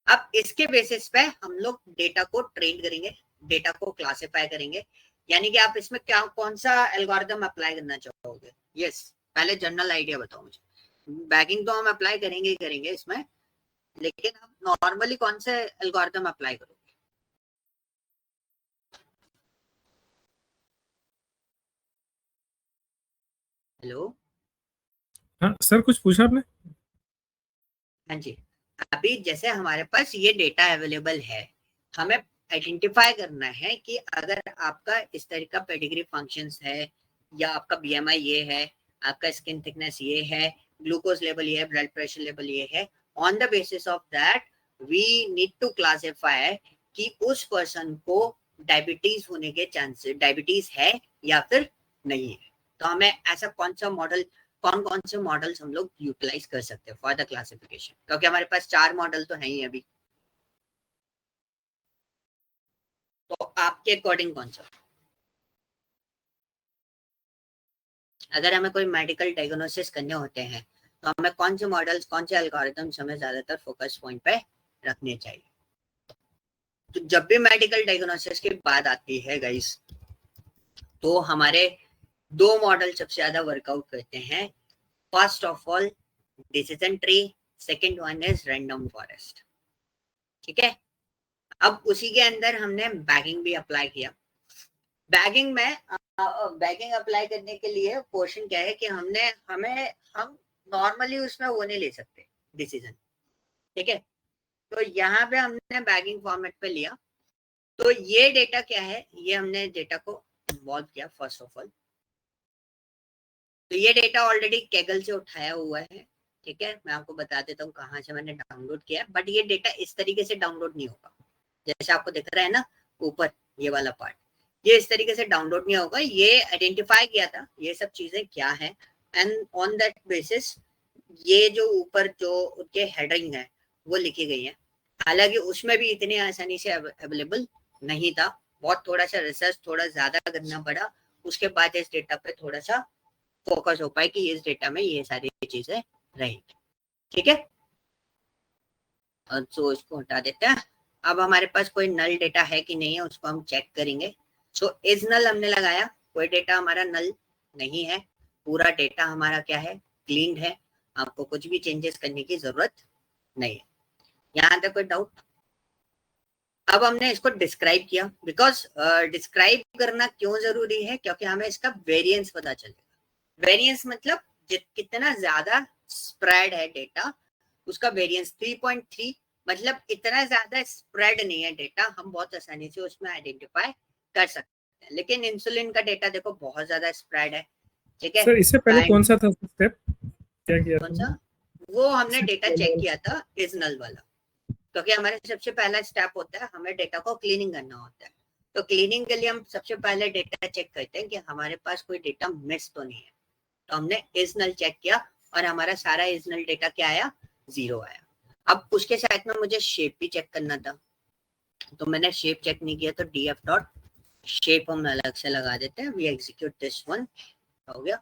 अब इसके बेसिस पे हम लोग डेटा को ट्रेन करेंगे, डेटा को क्लासिफाई करेंगे, यानी कि आप इसमें क्या कौन सा एल्गोरिथम अप्लाई करना चाहोगे। यस, पहले जनरल आइडिया बताओ मुझे। बैगिंग तो हम अप्लाई करेंगे इसमें, लेकिन आप नॉर्मली कौन से एल्गोरिथम अप्लाई करोगे। हेलो, हाँ सर, कुछ पूछा आपने? हाँ जी, अभी जैसे हमारे पास ये डेटा अवेलेबल है, हमें आइडेंटिफाई करना है कि अगर आपका इस तरह का पेडिग्री फंक्शंस है, या आपका बीएमआई ये है, आपका स्किन थिकनेस ये है, ग्लूकोज लेवल ये है, ब्लड प्रेशर लेवल ये है, on the basis of that we need to classify कि उस पर्सन को डायबिटीज होने के चांसेस, डायबिटीज है या फिर नहीं है। तो हमें ऐसा कौन सा मॉडल, कौन कौन से मॉडल्स हम लोग यूटिलाइज कर सकते हैं फॉर द क्लासिफिकेशन, क्योंकि हमारे पास 4 मॉडल तो है ही अभी। तो आपके अकॉर्डिंग कौन सा, अगर हमें कोई मेडिकल डायग्नोसिस करने होते हैं तो हमें कौन से मॉडल्स, कौन से एल्गोरिथम्स हमें ज्यादातर फोकस पॉइंट पे रखने चाहिए। तो जब भी मेडिकल डायग्नोसिस की बात आती है गाइस, तो हमारे 2 मॉडल सबसे ज्यादा वर्कआउट करते हैं। First of all decision tree, second one is random forest. ठीक है, अब उसी के अंदर हमने बैगिंग भी अप्लाई किया। बैगिंग में बैगिंग अप्लाई करने के लिए क्वेश्चन क्या है कि हम नॉर्मली उसमें वो नहीं ले सकते डिसीजन। ठीक है, तो यहाँ पे हमने बैगिंग फॉर्मेट पे लिया। तो ये डेटा क्या है, ये हमने डेटा को इन्वॉल्व किया फर्स्ट ऑफ ऑल। तो ये डेटा ऑलरेडी कैगल से उठाया हुआ है। ठीक है, मैं आपको बता देता हूँ कहाँ से मैंने डाउनलोड किया है, बट ये डेटा इस तरीके से डाउनलोड नहीं होगा जैसे आपको दिख रहा है ना ऊपर ये वाला पार्ट, ये इस तरीके से डाउनलोड नहीं होगा। ये आइडेंटिफाई किया था ये सब चीजें क्या है, एंड ऑन दैट बेसिस ये जो ऊपर जो उनके हेडरिंग है वो लिखी गई है। हालांकि उसमें भी इतनी आसानी से अवेलेबल नहीं था, बहुत थोड़ा सा रिसर्च थोड़ा ज्यादा करना पड़ा, उसके बाद इस डेटा पे थोड़ा सा फोकस हो पाए कि इस डेटा में ये सारी चीजें रही। ठीक है, और तो इसको हटा देते हैं। अब हमारे पास कोई नल डेटा है कि नहीं है उसको हम चेक करेंगे। सो इज नल हमने लगाया, कोई डेटा हमारा नल नहीं है, पूरा डेटा हमारा क्या है, क्लीन है, आपको कुछ भी चेंजेस करने की जरूरत नहीं है। यहाँ तक कोई डाउट। अब हमने इसको डिस्क्राइब किया, बिकॉज डिस्क्राइब करना क्यों जरूरी है, क्योंकि हमें इसका वेरिएंस पता चलेगा। वेरिएंस मतलब कितना ज्यादा स्प्रेड है डेटा, उसका वेरिएंस 3.3, मतलब इतना ज्यादा स्प्रेड नहीं है डेटा, हम बहुत आसानी से उसमें आइडेंटिफाई कर सकते हैं। लेकिन इंसुलिन का डेटा देखो बहुत ज्यादा स्प्रेड है। ठीक है सर, इससे पहले कौन सा था स्टेप, क्या किया कौन था? सा, वो हमने डेटा चेक किया था इजनल वाला, क्योंकि हमारे सबसे पहला स्टेप होता है हमें डेटा को क्लीनिंग करना होता है। तो क्लीनिंग के लिए हम सबसे पहले डेटा चेक करते हैं कि हमारे पास कोई डेटा मिस तो नहीं है। तो हमने इजनल चेक किया और हमारा सारा इजनल डेटा क्या आया, 0 आया। अब उसके साथ में मुझे शेप भी चेक करना था, तो मैंने शेप चेक नहीं किया, तो df डॉट शेप हम अलग से लगा देते हैं। वी एग्जीक्यूट दिस वन, हो गया।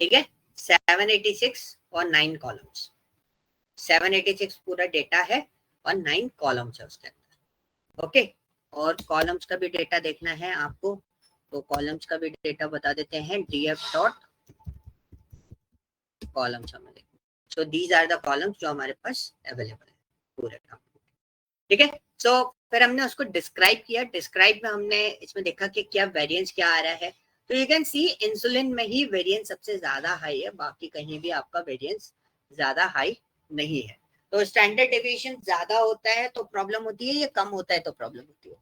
ठीक है, 786 और 9 कॉलम्स, 786 पूरा डेटा है और 9 कॉलम्स है उसके अंदर। ओके, और कॉलम्स का भी डेटा देखना है आपको, तो कॉलम्स का भी डेटा बता देते हैं, df डॉट कॉलम्स हमें देखना। So these are the columns जो हमारे पास अवेलेबल है पूरे का। ठीक है, सो फिर हमने उसको डिस्क्राइब किया। डिस्क्राइब में हमने इसमें देखा कि क्या वेरिएंस क्या आ रहा है। तो यू कैन सी इंसुलिन में ही वेरिएंस सबसे ज्यादा हाई है, बाकी कहीं भी आपका वेरिएंस ज्यादा हाई नहीं है। तो स्टैंडर्ड डेविएशन ज्यादा होता है तो प्रॉब्लम होती है या कम होता है तो प्रॉब्लम होती है?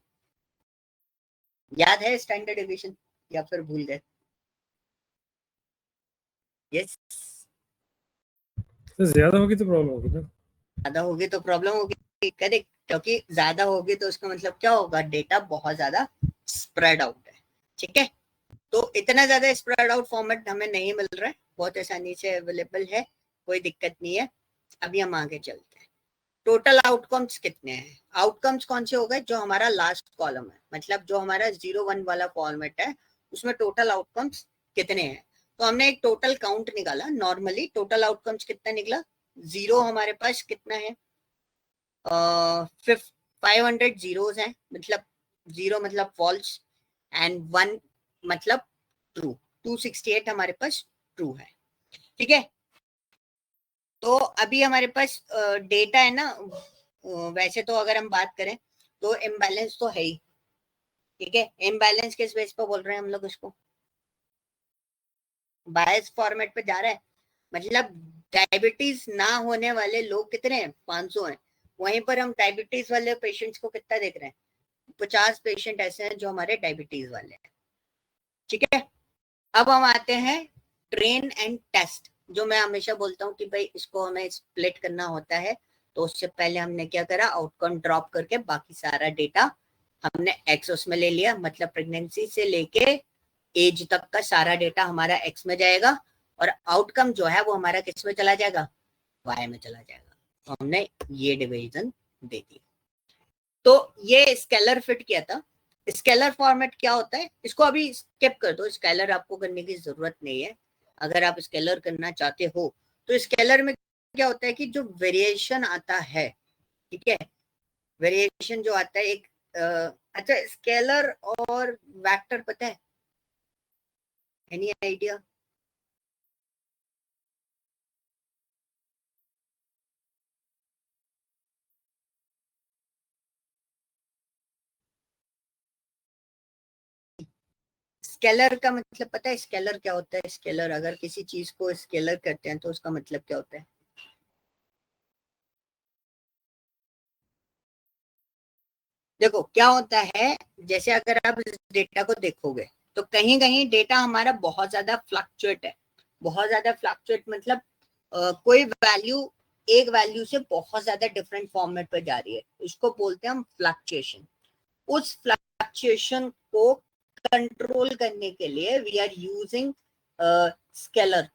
याद है स्टैंडर्ड डेविएशन या फिर भूल गए? यस, तो ज्यादा होगी तो प्रॉब्लम होगी ना। ज्यादा होगी तो प्रॉब्लम होगी, करेक्ट, क्योंकि ज्यादा होगी तो उसका मतलब क्या होगा, डेटा बहुत ज्यादा स्प्रेड आउट है। ठीक है, तो इतना ज्यादा स्प्रेड आउट फॉर्मेट हमें नहीं मिल रहा है, बहुत आसानी से अवेलेबल है, कोई दिक्कत नहीं है। अभी हम आगे चलते हैं। टोटल आउटकम्स कितने हैं? आउटकम्स कौन से हो गए? जो हमारा लास्ट कॉलम है, मतलब जो हमारा 0 1 वाला फॉर्मेट है, उसमें टोटल आउटकम्स कितने हैं। तो हमने एक टोटल काउंट निकाला। नॉर्मली टोटल आउटकम्स कितना निकला? 0 हमारे पास कितना है, 500 जीरोस हैं, मतलब 0 मतलब फॉल्स एंड 1 मतलब ट्रू। 268 हमारे पास ट्रू है। ठीक है, तो अभी हमारे पास डेटा है ना, वैसे तो अगर हम बात करें तो इम्बैलेंस तो है ही। ठीक है, इम्बैलेंस किस बेस पर बोल रहे हैं हम लोग उसको? बायस फॉर्मेट पे जा रहा है, मतलब डायबिटीज ना होने वाले लोग कितने हैं? 500 हैं। वहीं पर हम डायबिटीज वाले पेशेंट्स को कितना देख रहे हैं? 50 पेशेंट ऐसे हैं जो हमारे डायबिटीज वाले हैं। ठीक है, अब हम आते हैं ट्रेन एंड टेस्ट। जो मैं हमेशा बोलता हूँ कि भाई इसको हमें स्प्लिट करना होता है, तो उससे पहले हमने क्या करा, आउटकम ड्रॉप करके बाकी सारा डेटा हमने एक्स उसमें ले लिया, मतलब प्रेगनेंसी से लेके एज तक का सारा डेटा हमारा एक्स में जाएगा, और आउटकम जो है वो हमारा किस में चला जाएगा? वाई में चला जाएगा। तो हमने ये डिवीजन दे दिया। तो ये स्केलर फिट किया था। स्केलर फॉर्मेट क्या होता है, इसको अभी स्किप कर दो, स्केलर आपको करने की जरूरत नहीं है। अगर आप स्केलर करना चाहते हो तो स्केलर में क्या होता है कि जो वेरिएशन आता है, ठीक है, वेरिएशन जो आता है एक अच्छा, स्केलर और वेक्टर पता है? Any idea? स्केलर का मतलब पता है स्केलर क्या होता है? स्केलर, अगर किसी चीज को स्केलर करते हैं तो उसका मतलब क्या होता है? देखो क्या होता है, जैसे अगर आप इस डेटा को देखोगे तो कहीं कहीं डेटा हमारा बहुत ज्यादा फ्लक्चुएट है। बहुत ज्यादा फ्लक्चुएट मतलब कोई वैल्यू एक वैल्यू से बहुत ज्यादा डिफरेंट फॉर्मेट पर जा रही है, इसको बोलते हैं हम फ्लक्चुएशन। उस फ्लक्चुएशन को कंट्रोल करने के लिए we are using scaler,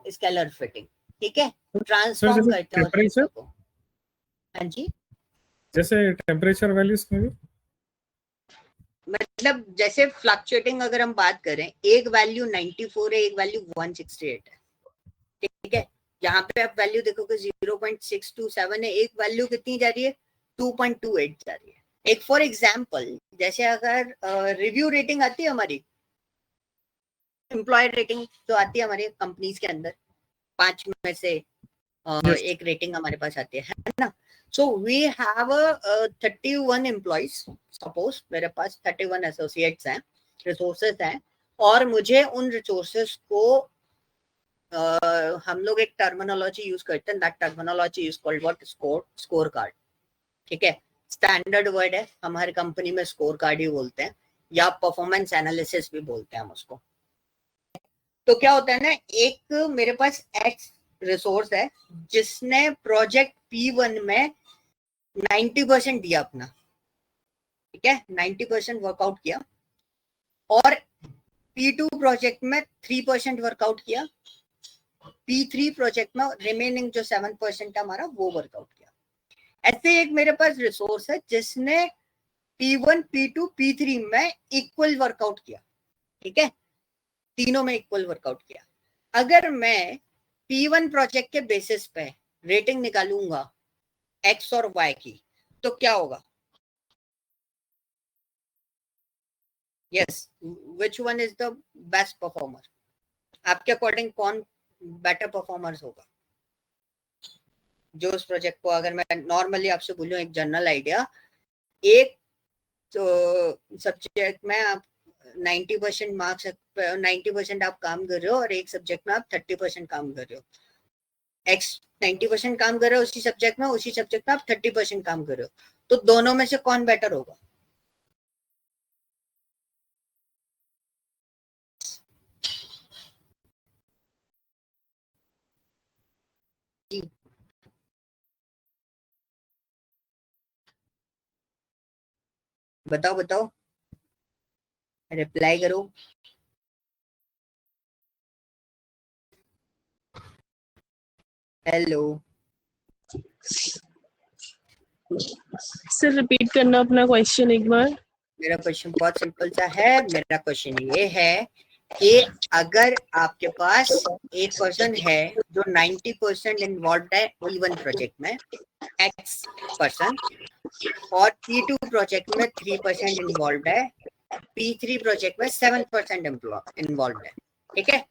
scaler fitting. ठीक है, सर ट्रांसफॉर्म जैसे करते हैं उस टेम्परेचर, डेटा को। हाँ जी, जैसे टेम्परेचर वैल्यूज में भी। मतलब जैसे फ्लक्चुएटिंग अगर हम बात करें, एक वैल्यू 94 है, एक वैल्यू 168 है। ठीक है, यहाँ पे आप वैल्यू देखोगे 0.627 है, एक वैल्यू कितनी जा रही है? 2.28 जा रही है। एक फॉर एग्जाम्पल, जैसे अगर रिव्यू रेटिंग आती है हमारी, एम्प्लॉय रेटिंग जो आती है हमारी कंपनीज के अंदर, 5 में से यस। एक रेटिंग हमारे पास आती है ना। So we have 31 employees, suppose मेरे पास 31 एसोसिएट्स हैं, रिसोर्सेज हैं, और मुझे उन रिसोर्सेज को हम लोग एक टर्मिनोलॉजी यूज करते हैं, that terminology is called what? Score card. ठीक है, स्टैंडर्ड वर्ड है, हमारी कंपनी में स्कोर कार्ड ही बोलते हैं, या परफॉर्मेंस एनालिसिस भी बोलते हैं हम उसको। तो क्या होता है ना, एक मेरे पास एक्स रिसोर्स है जिसने प्रोजेक्ट P1 में 90% दिया अपना, ठीक है, 90% वर्कआउट किया, और P2 प्रोजेक्ट में 3% वर्कआउट किया, P3 प्रोजेक्ट में रिमेनिंग जो 7% है हमारा वो वर्कआउट किया। ऐसे एक मेरे पास रिसोर्स है जिसने P1 P2 P3 में इक्वल वर्कआउट किया। ठीक है, तीनों में इक्वल वर्कआउट किया। अगर मैं P1 प्रोजेक्ट के बेसिस पे रेटिंग निकालूंगा एक्स और वाई की, तो क्या होगा? Yes, which one is the best performer? आपके अकॉर्डिंग कौन बेटर परफॉर्मर होगा? जो उस प्रोजेक्ट को, अगर मैं नॉर्मली आपसे बोलूं एक जनरल आइडिया, एक तो सब्जेक्ट में आप 90% मार्क्स, 90% आप काम कर रहे हो, और एक सब्जेक्ट में आप 30% काम कर रहे हो, एक्स 90% काम कर रहे हो उसी सब्जेक्ट में आप 30% काम कर रहे हो, तो दोनों में से कौन बेटर होगा? बताओ बताओ, रिप्लाई करो। हेलो सर रिपीट करना अपना क्वेश्चन एक बार। मेरा क्वेश्चन बहुत सिंपल सा है। मेरा क्वेश्चन ये है कि अगर आपके पास एक पर्सन है जो 90% इन्वॉल्व है E1 प्रोजेक्ट में, एक्स पर्सन, और P2 प्रोजेक्ट में 3% इन्वॉल्व है, P3 प्रोजेक्ट में 7% इन्वॉल्व है, ठीक है,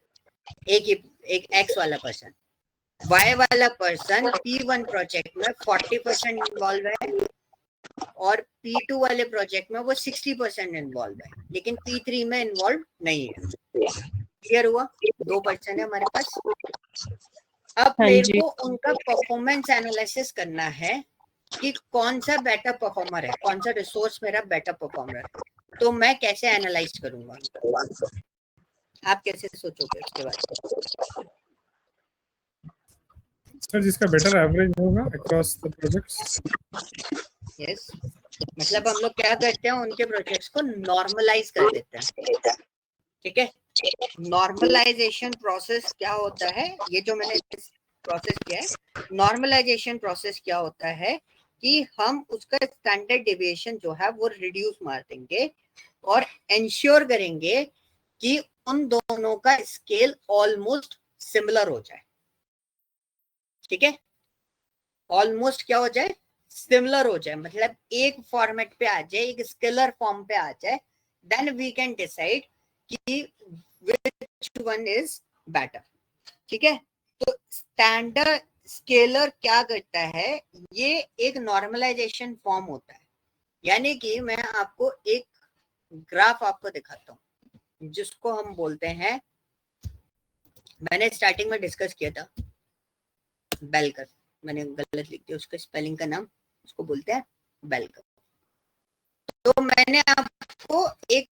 एक एक्स वाला पर्सन, वाई वाला पर्सन P1 प्रोजेक्ट में 40% इन्वॉल्व है और P2 वाले प्रोजेक्ट में वो 60% इन्वॉल्व है, लेकिन P3 में इन्वॉल्व नहीं है। क्लियर हुआ? 2 पर्सन है हमारे पास। अब मेरे को उनका परफॉर्मेंस एनालिसिस करना है कि कौन सा बेटर परफॉर्मर है, कौन सा रिसोर्स मेरा बेटर परफॉर्मर है, तो मैं कैसे एनालाइज करूंगा? आप कैसे सोचोगे उसके बारे में? सर जिसका बेटर एवरेज होगा अक्रॉस द प्रोजेक्ट्स। यस, मतलब हम लोग क्या करते हैं, उनके प्रोजेक्ट्स को नॉर्मलाइज कर देते हैं, ठीक है। नॉर्मलाइजेशन प्रोसेस क्या होता है, ये जो मैंने प्रोसेस किया है, नॉर्मलाइजेशन प्रोसेस क्या होता है कि हम उसका स्टैंडर्ड डेविएशन जो है वो रिड्यूस मार देंगे और इंश्योर करेंगे कि उन दोनों का स्केल ऑलमोस्ट सिमिलर हो जाए, ठीक है, ऑलमोस्ट क्या हो जाए, सिमिलर हो जाए, मतलब एक फॉर्मेट पे आ जाए, एक स्केलर फॉर्म पे आ जाए, देन वी कैन डिसाइड कि which one is better, ठीक है। तो स्टैंडर्ड स्केलर क्या करता है, ये एक नॉर्मलाइजेशन फॉर्म होता है, यानी कि मैं आपको एक ग्राफ आपको दिखाता हूँ जिसको हम बोलते हैं, मैंने स्टार्टिंग में डिस्कस किया था, बेल कर्व, मैंने गलत लिख दिया उसका स्पेलिंग का नाम, उसको बोलते हैं बेल कर्व। तो मैंने आपको एक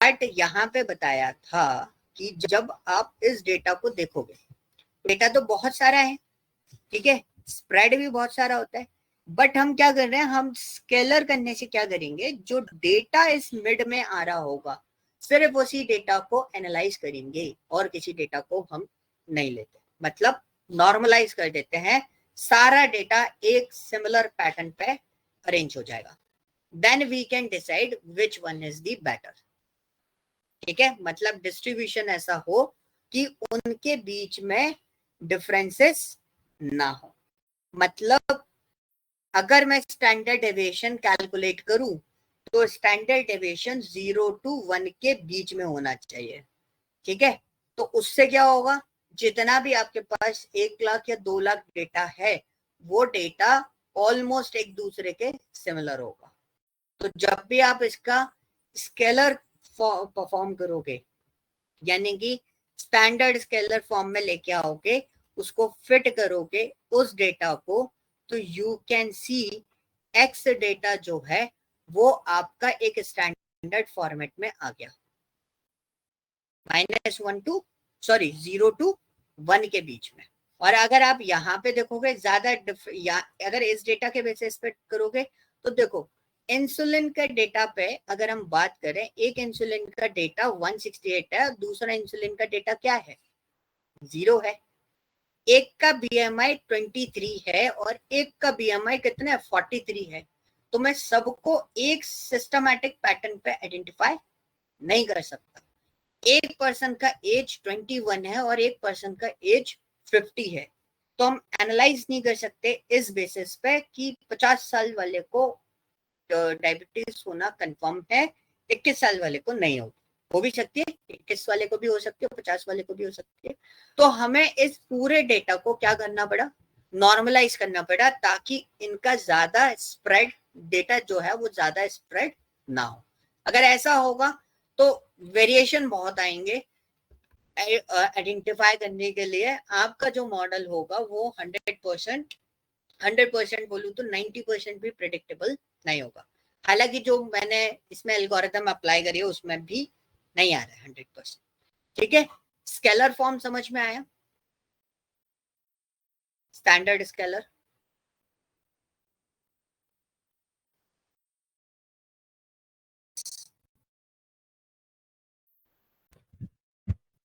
पार्ट यहाँ पे बताया था कि जब आप इस डेटा को देखोगे, डेटा तो बहुत सारा है, ठीक है, स्प्रेड भी बहुत सारा होता है, बट हम क्या कर रहे हैं, हम स्केलर करने से क्या करेंगे, जो डेटा इस मिड में आ रहा होगा सिर्फ उसी डेटा को एनालाइज करेंगे और किसी डेटा को हम नहीं लेते, मतलब नॉर्मलाइज कर देते हैं, सारा डेटा एक सिमिलर पैटर्न पे अरेंज हो जाएगा, then we can decide which one is the better, ठीक है, मतलब डिस्ट्रीब्यूशन ऐसा हो कि उनके बीच में डिफरेंसेस ना हो, मतलब अगर मैं स्टैंडर्ड डेविएशन कैलकुलेट करूं तो स्टैंडर्ड डेविएशन 0 to 1 के बीच में होना चाहिए, ठीक है। तो उससे क्या होगा, जितना भी आपके पास 1 लाख या 2 लाख डेटा है वो डेटा ऑलमोस्ट एक दूसरे के सिमिलर होगा। तो जब भी आप इसका स्केलर परफॉर्म करोगे, यानी कि स्टैंडर्ड स्केलर फॉर्म में लेके आओगे, उसको फिट करोगे उस डेटा को, तो you can C x data जो है वो आपका एक स्टैंडर्ड फॉर्मेट में आ गया, -1 to 0 to 1 के बीच में। और अगर आप यहाँ पे देखोगे ज्यादा अगर इस डेटा के बेसिस पे करोगे तो देखो, इंसुलिन के डेटा पे अगर हम बात करें, एक इंसुलिन का डेटा 168 है, दूसरा इंसुलिन का डेटा क्या है, 0 है, एक का BMI 23 है और एक का BMI कितना है, 43 है, तो मैं सबको एक सिस्टमैटिक पैटर्न पे आइडेंटिफाई नहीं कर सकता। एक पर्सन का एज 21 है और एक पर्सन का एज 50 है, तो हम एनालाइज नहीं कर सकते इस बेसिस पे कि 50 साल वाले को डायबिटीज होना कंफर्म है, 21 साल वाले को नहीं होगी, हो भी सकती है, 21 वाले को भी हो सकती है, 50 वाले को भी हो सकती है। तो हमें इस पूरे डेटा को क्या करना पड़ा, नॉर्मलाइज करना पड़ा, ताकि इनका ज्यादा स्प्रेड, डेटा जो है वो ज्यादा स्प्रेड ना हो। अगर ऐसा होगा तो वेरिएशन बहुत आएंगे, आइडेंटिफाई करने के लिए आपका जो मॉडल होगा वो 100% बोलूं तो 90% भी प्रेडिक्टेबल नहीं होगा। हालांकि जो मैंने इसमें एल्गोरिथम अप्लाई करी है उसमें भी नहीं आ रहा है 100%। ठीक है, स्केलर फॉर्म समझ में आया? स्टैंडर्ड स्केलर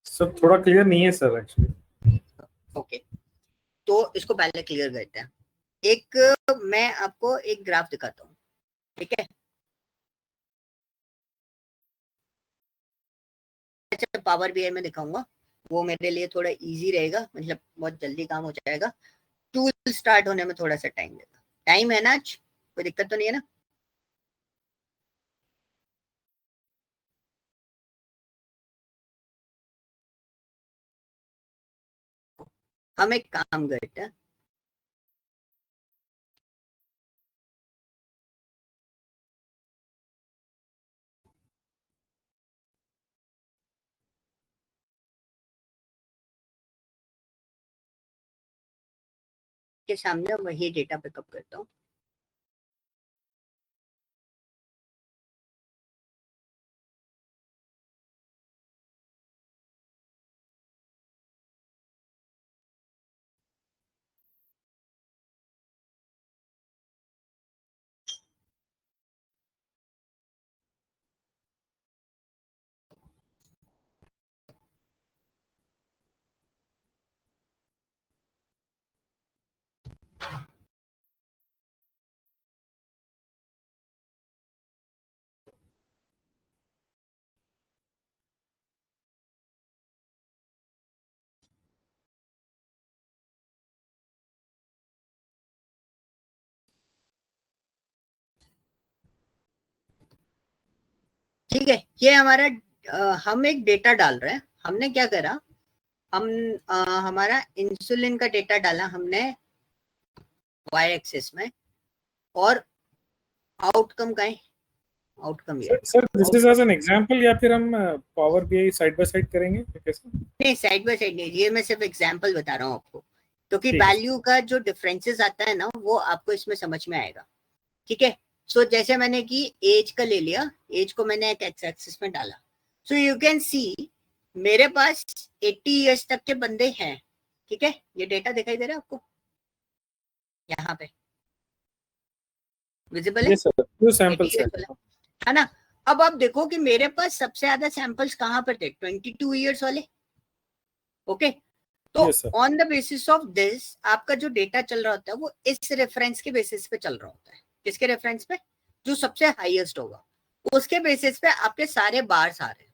सब थोड़ा क्लियर नहीं है सर एक्चुअली। ओके, तो इसको पहले क्लियर करते हैं। एक मैं आपको एक ग्राफ दिखाता हूँ, ठीक है? अच्छा, पावर बीआई में दिखाऊंगा, वो मेरे लिए थोड़ा इजी रहेगा, मतलब बहुत जल्दी काम हो जाएगा। टूल स्टार्ट होने में थोड़ा सा टाइम लेगा। टाइम है ना आज? कोई दिक्कत तो नहीं है ना? हम एक काम करते हैं, के सामने वही डेटा पिकअप करता हूँ। ठीक है, ये हमारा हम एक डेटा डाल रहे हैं। हमने क्या करा, हम हमारा इंसुलिन का डेटा डाला हमने वाई एक्सिस में, और आउटकम का है, आउटकम ये sir this is as an example, या फिर हम power BI side by side करेंगे कैसे? नहीं, साइड बाय साइड नहीं, ये मैं सिर्फ एग्जांपल बता रहा हूँ आपको, क्योंकि ठीक है। वैल्यू का जो डिफरेंसेस आता है ना वो आपको इसमें समझ में आएगा। ठीक है, सो जैसे मैंने की एज का ले लिया, एज को मैंने एक एक्स एक्सिस में डाला, सो यू कैन सी मेरे पास 80 इयर्स तक के बंदे हैं। ठीक है, ये डेटा दिखाई दे रहा है आपको यहाँ पे, विजिबल है? यस सर, 2 80 सैंपल्स years वाला, है ना? अब आप देखो कि मेरे पास सबसे ज्यादा सैंपल्स कहाँ पर थे, 22 इयर्स वाले। ओके, तो yes sir. On the basis of this आपका जो डेटा चल रहा होता है वो इस रेफरेंस के बेसिस पे चल रहा होता है। किसके रेफरेंस पे? जो सबसे हाईएस्ट होगा उसके बेसिस पे आपके सारे बार्स आ रहे हैं।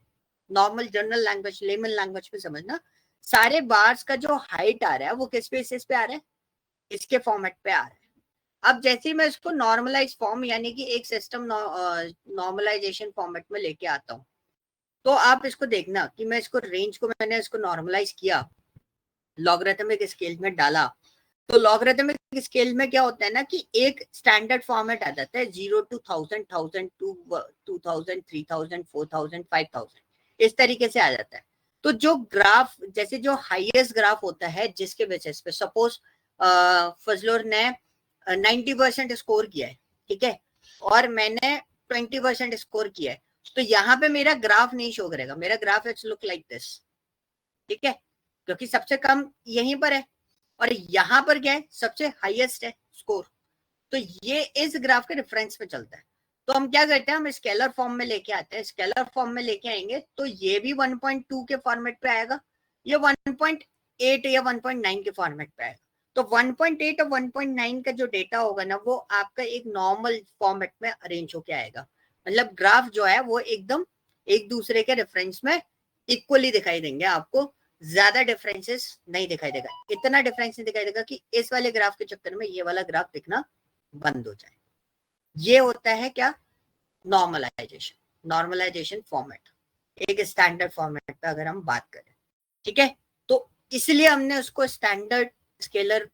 Normal general language, layman language में समझना, सारे बार्स का जो हाइट आ रहा है वो किस बेसिस पे आ रहा है? इसके फॉर्मेट पे आ रहा है। अब जैसे ही मैं इसको नॉर्मलाइज फॉर्म यानी कि एक सिस्टम नॉर्मलाइजेशन फॉर्मेट में लेके आता हूँ, तो आप इसको देखना कि मैं इसको रेंज को मैंने इसको नॉर्मलाइज किया, लॉगरिथमिक स्केल में डाला, तो लॉगरिथमिक स्केल में क्या होता है ना कि एक स्टैंडर्ड फॉर्मेट आ जाता है, 0 to 1000, 1000 to 2000, 3000, 4000, 5000, इस तरीके से आ जाता है। तो जो ग्राफ, जैसे जो हाईएस्ट ग्राफ होता है जिसके बेसिस पे सपोज फजलोर ने 90% स्कोर किया है, ठीक है, और मैंने 20% स्कोर किया है, तो यहाँ पे मेरा ग्राफ नहीं शो करेगा, मेरा graph it's look like this. ठीक है, क्योंकि सबसे कम यहीं पर है और यहाँ पर क्या है, सबसे हाईएस्ट है स्कोर, तो ये इस ग्राफ के रेफरेंस पे चलता है। तो हम क्या करते हैं, हम स्केलर फॉर्म में लेके आते हैं, स्केलर फॉर्म में लेके आएंगे तो ये भी 1.2 के फॉर्मेट पे आएगा, ये 1.8 या 1.9 के फॉर्मेट पे आएगा। तो 1.8 और 1.9 का जो डेटा होगा ना वो आपका एक नॉर्मल फॉर्मेट में अरेंज होके आएगा, मतलब ग्राफ जो है वो एकदम एक दूसरे के रेफरेंस में इक्वली दिखाई देंगे आपको, ज्यादा डिफरेंसेस नहीं दिखाई देगा, इतना डिफरेंस नहीं दिखाई देगा कि इस वाले ग्राफ के चक्कर में ये वाला ग्राफ दिखना बंद हो जाए। ये होता है क्या, नॉर्मलाइजेशन, नॉर्मलाइजेशन फॉर्मेट, एक स्टैंडर्ड फॉर्मेट पे अगर हम बात करें। ठीक है, तो इसलिए हमने उसको स्टैंडर्ड स्केलर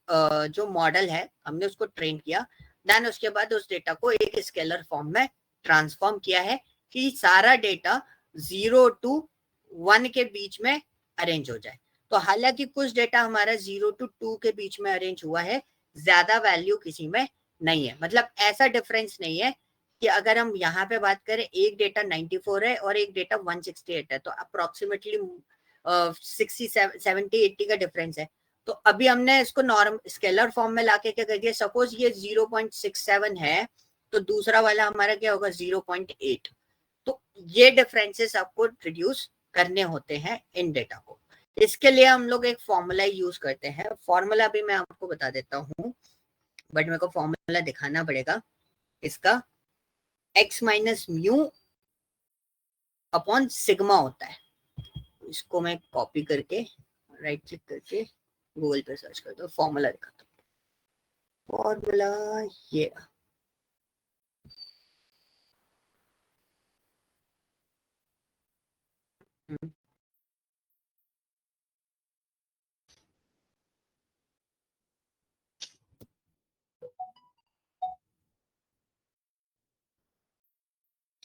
जो मॉडल है हमने उसको ट्रेन किया, देन उसके बाद उस डेटा को एक स्केलर फॉर्म में ट्रांसफॉर्म किया है कि सारा डेटा 0 to 1 के बीच में अरेंज हो जाए। तो हालांकि कुछ डेटा हमारा 0 to 2 के बीच में अरेंज हुआ है, ज्यादा वैल्यू किसी में नहीं है। मतलब ऐसा डिफरेंस नहीं है कि अगर हम यहाँ पे बात करें एक डेटा 94 है और एक डेटा 168 है, तो अप्रोक्सीमेटली 60 70 80 का डिफरेंस है। तो अभी हमने इसको नॉर्म स्केलर फॉर्म में लाके क्या कर दिया, सपोज ये 0.67 है तो दूसरा वाला हमारा क्या होगा 0.8। तो ये डिफरेंसेस आपको रिड्यूस करने होते हैं इन डेटा को। इसके लिए हम लोग एक फॉर्मूला यूज करते हैं। फॉर्मूला भी मैं आपको बता देता हूँ, बट मेरे को फॉर्मूला दिखाना पड़ेगा इसका। x minus mu upon sigma होता है। इसको मैं कॉपी करके राइट क्लिक करके गूगल पे सर्च करता हूँ, फॉर्मूला दिखाता हूँ। फॉर्मूला ये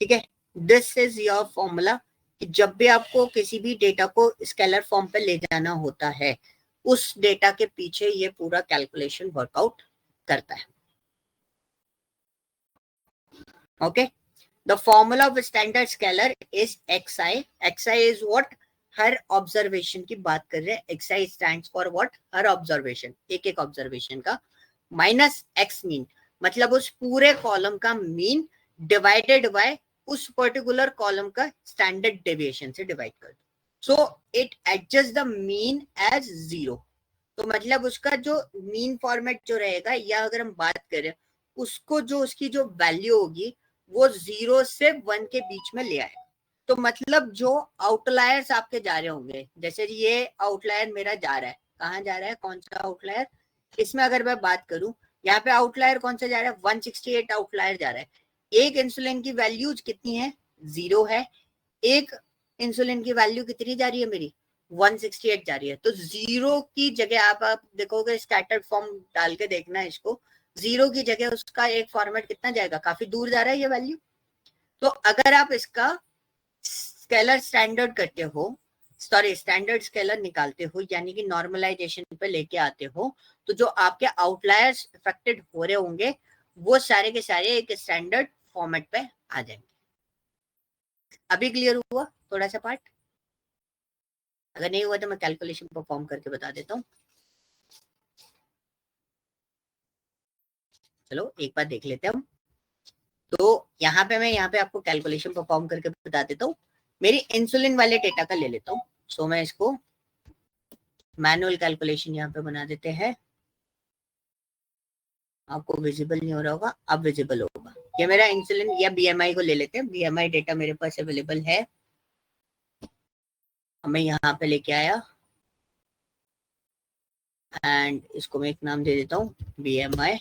ठीक है। दिस इज योर फॉर्मूला कि जब भी आपको किसी भी डेटा को स्केलर फॉर्म पे ले जाना होता है, उस डेटा के पीछे ये पूरा कैलकुलेशन वर्कआउट करता है। Okay, the formula of standard scaler is xi। xi is what, her observation की बात कर रहे हैं। xi stands for what, her observation, एक एक ऑब्जर्वेशन का, माइनस x मीन, मतलब उस पूरे कॉलम का मीन डिवाइडेड बाय उस पर्टिकुलर कॉलम का स्टैंडर्ड डेविएशन से डिवाइड कर दो। So it adjust the mean as 0। तो मतलब उसका जो मीन फॉर्मेट जो रहेगा, या अगर हम बात करें उसको, जो उसकी जो वैल्यू होगी वो 0 से 1 के बीच में ले आएगा। तो मतलब जो आउटलायर्स आपके जा रहे होंगे, जैसे ये आउटलायर मेरा जा रहा है, कहाँ जा रहा है, कौन सा आउटलायर, इसमें अगर मैं बात करूं, यहाँ पे आउटलायर कौन सा जा रहा है, 168 आउटलायर जा रहा है। एक इंसुलिन की वैल्यूज कितनी है, 0 है। एक इंसुलिन की वैल्यू कितनी जा रही है मेरी, 168 जा रही है। तो 0 की जगह आप देखोगे, स्कैटर्ड फॉर्म डाल के देखना इसको, 0 की जगह उसका एक फॉर्मेट कितना जाएगा, काफी दूर जा रहा है ये वैल्यू। तो अगर आप इसका स्केलर स्टैंडर्ड करते हो, सॉरी स्टैंडर्ड स्केलर निकालते हो, यानी कि नॉर्मलाइजेशन पे लेके आते हो, तो जो आपके आउटलायर्स अफेक्टेड हो रहे होंगे वो सारे के सारे एक स्टैंडर्ड फॉर्मेट पे आ जाएंगे। अभी क्लियर हुआ थोड़ा सा पार्ट? अगर नहीं हुआ तो मैं कैलकुलेशन परफॉर्म करके बता देता हूँ। चलो एक बार देख लेते हैं हम। तो यहाँ पे आपको कैलकुलेशन परफॉर्म करके बता देता हूँ। मेरी इंसुलिन वाले डेटा का ले लेता हूँ। सो मैं इसको मैनुअल कैलकुलेशन यहाँ पे बना देते हैं। आपको विजिबल नहीं हो रहा होगा, अब विजिबल होगा। ये मेरा इंसुलिन या बीएमआई को ले लेते हैं। बीएमआई डेटा मेरे पास अवेलेबल है, मैं यहाँ पे लेके आया एंड इसको मैं एक नाम दे देता हूँ बीएमआई,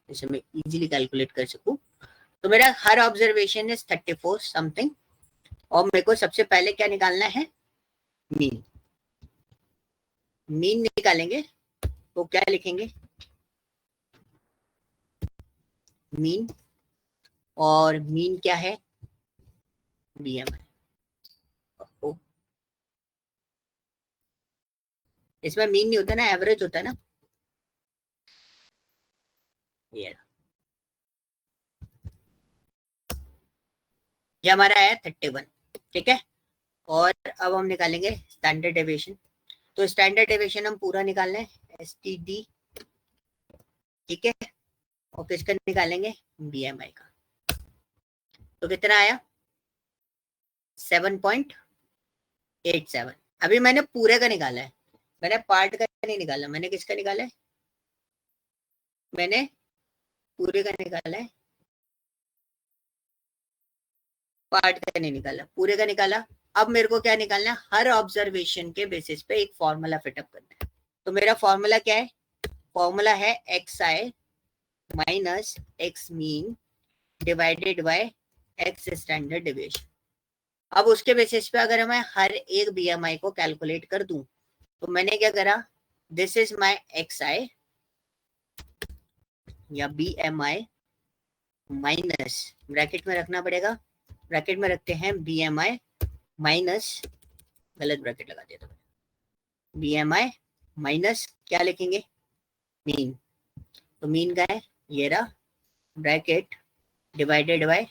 जिसे मैं इजीली कैलकुलेट कर सकूं। तो मेरा हर ऑब्जर्वेशन इज 34 समथिंग, और मेरे को सबसे पहले क्या निकालना है, मीन। मीन निकालेंगे तो क्या लिखेंगे, मीन, और मीन क्या है, बीएमआई। इसमें मीन नहीं होता ना, एवरेज होता है ना। ये हमारा है 31, ठीक है। और अब हम निकालेंगे स्टैंडर्ड डेविएशन। तो स्टैंडर्ड डेविएशन हम पूरा निकालना है, एसटीडी, ठीक है। और किसका निकालेंगे, बीएमआई का। तो कितना आया, 7.87। अभी मैंने पूरे का निकाला है, मैंने पार्ट का नहीं निकाला। मैंने किसका निकाला है, मैंने पूरे का निकाला है, पार्ट का नहीं निकाला, पूरे का निकाला। अब मेरे को क्या निकालना है, हर ऑब्जर्वेशन के बेसिस पे एक फॉर्मूला फिटअप करना है। तो मेरा फॉर्मूला क्या है, फॉर्मूला है xi minus x mean divided bye x standard deviation. अब उसके बेसिस पे अगर मैं हर एक बीएमआई को कैलकुलेट कर दूं, तो मैंने क्या करा, दिस इज माय xi या बीएमआई माइनस, ब्रैकेट में रखना पड़ेगा, ब्रैकेट में रखते हैं बीएमआई माइनस, गलत ब्रैकेट लगा दिया था, BMI माइनस क्या लिखेंगे, मीन। तो मीन का है ये रहा, bracket divided by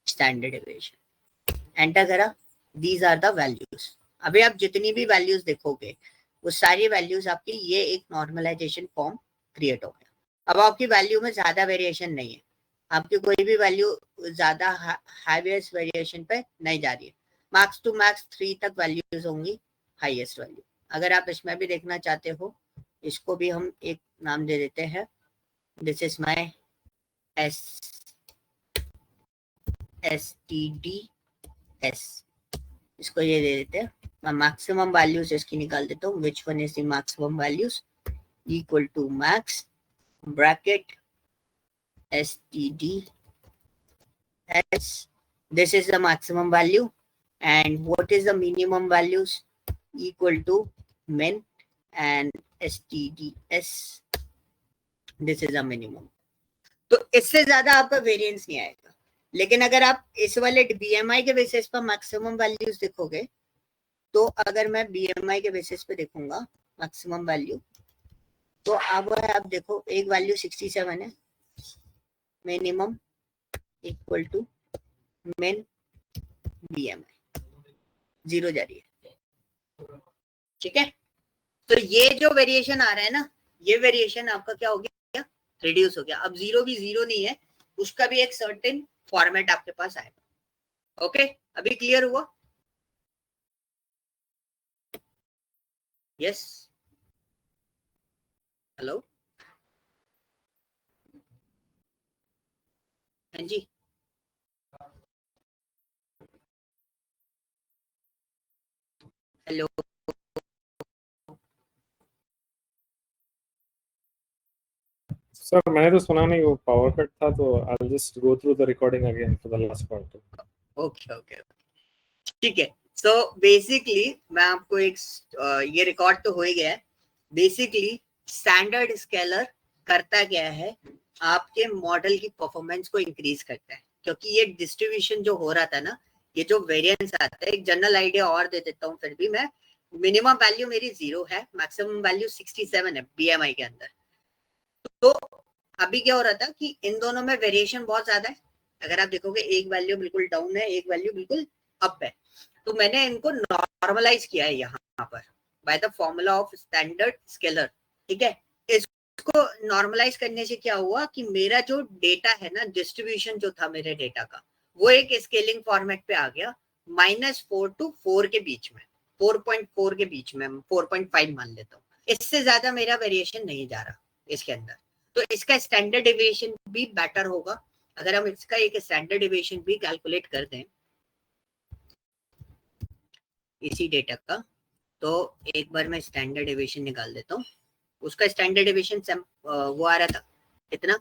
standard deviation, enter करा, दीज आर द वैल्यूज। अभी आप जितनी भी वैल्यूज देखोगे वो सारी वैल्यूज आपकी, ये एक नॉर्मलाइजेशन फॉर्म क्रिएट हो गया। अब आपकी वैल्यू में ज्यादा वेरिएशन नहीं है, आपकी कोई भी वैल्यू ज्यादा हाईएस्ट वेरिएशन पे नहीं जा रही है। मैक्स टू मैक्स 3 तक वैल्यूज होंगी हाईएस्ट वैल्यू। अगर आप इसमें भी देखना चाहते हो, इसको भी हम एक नाम दे देते हैं, दिस इज माई STDS, इसको ये दे देते हैं। मैं मैक्सिमम वैल्यूज इसकी निकाल देता हूँ, which one is the maximum values, equal to max bracket STDS, this is the maximum value, and what is the minimum values, equal to min and STDS, this is the minimum। तो इससे ज्यादा आपका variance नहीं आएगा। लेकिन अगर आप इस वाले BMI के बेसिस पर मैक्सिमम वैल्यूज देखोगे, तो अगर मैं BMI के बेसिस पे देखूंगा मैक्सिमम वैल्यू, तो अब आप देखो एक वैल्यू 67 है, minimum equal to min BMI 0 जा रही है, ठीक है। तो ये जो वेरिएशन आ रहा है ना, ये वेरिएशन आपका क्या हो गया, रिड्यूस हो गया। अब 0 भी 0 नहीं है, उसका भी एक सर्टेन फॉर्मेट आपके पास आएगा। ओके, अभी क्लियर हुआ? यस, हेलो, हाँ जी, हेलो, सर मैंने तो सुना नहीं, वो पावर कट था, तो I will just go through the recording again for the last part. Okay okay, ठीक है। सो बेसिकली मैं आपको एक ये रिकॉर्ड तो हो ही गया है। बेसिकली स्टैंडर्ड स्केलर करता क्या है, आपके मॉडल की परफॉर्मेंस को इंक्रीज करता है। क्योंकि ये डिस्ट्रीब्यूशन जो हो रहा था ना, ये जो वेरिएंस आता है, एक जनरल आइडिया और दे देता हूँ फिर भी मैं। मिनिमम वैल्यू मेरी 0 है, मैक्सिमम वैल्यू 67 है BMI के अंदर। तो अभी क्या हो रहा था कि इन दोनों में वेरिएशन बहुत ज्यादा है। अगर आप देखोगे एक वैल्यू बिल्कुल डाउन है, एक वैल्यू बिल्कुल अप है। तो मैंने इनको नॉर्मलाइज किया है यहाँ पर by the formula of standard scaler, ठीक है। इसको नॉर्मलाइज करने से क्या हुआ कि मेरा जो डेटा है ना, डिस्ट्रीब्यूशन जो था मेरे डेटा का, वो एक स्केलिंग फॉर्मेट पे आ गया, -4 to 4 के बीच में, 4.4 के बीच में, 4.5 मान लेता हूँ। इससे ज्यादा मेरा वेरिएशन नहीं जा रहा इसके अंदर। तो इसका स्टैंडर्ड डेविएशन भी बेटर होगा। अगर हम इसका एक स्टैंडर्ड डेविएशन भी कैलकुलेट कर दें इसी डेटा का, तो एक बार मैं स्टैंडर्ड डेविएशन निकाल देता हूँ। उसका स्टैंडर्ड डेविएशन वो आ रहा था कितना,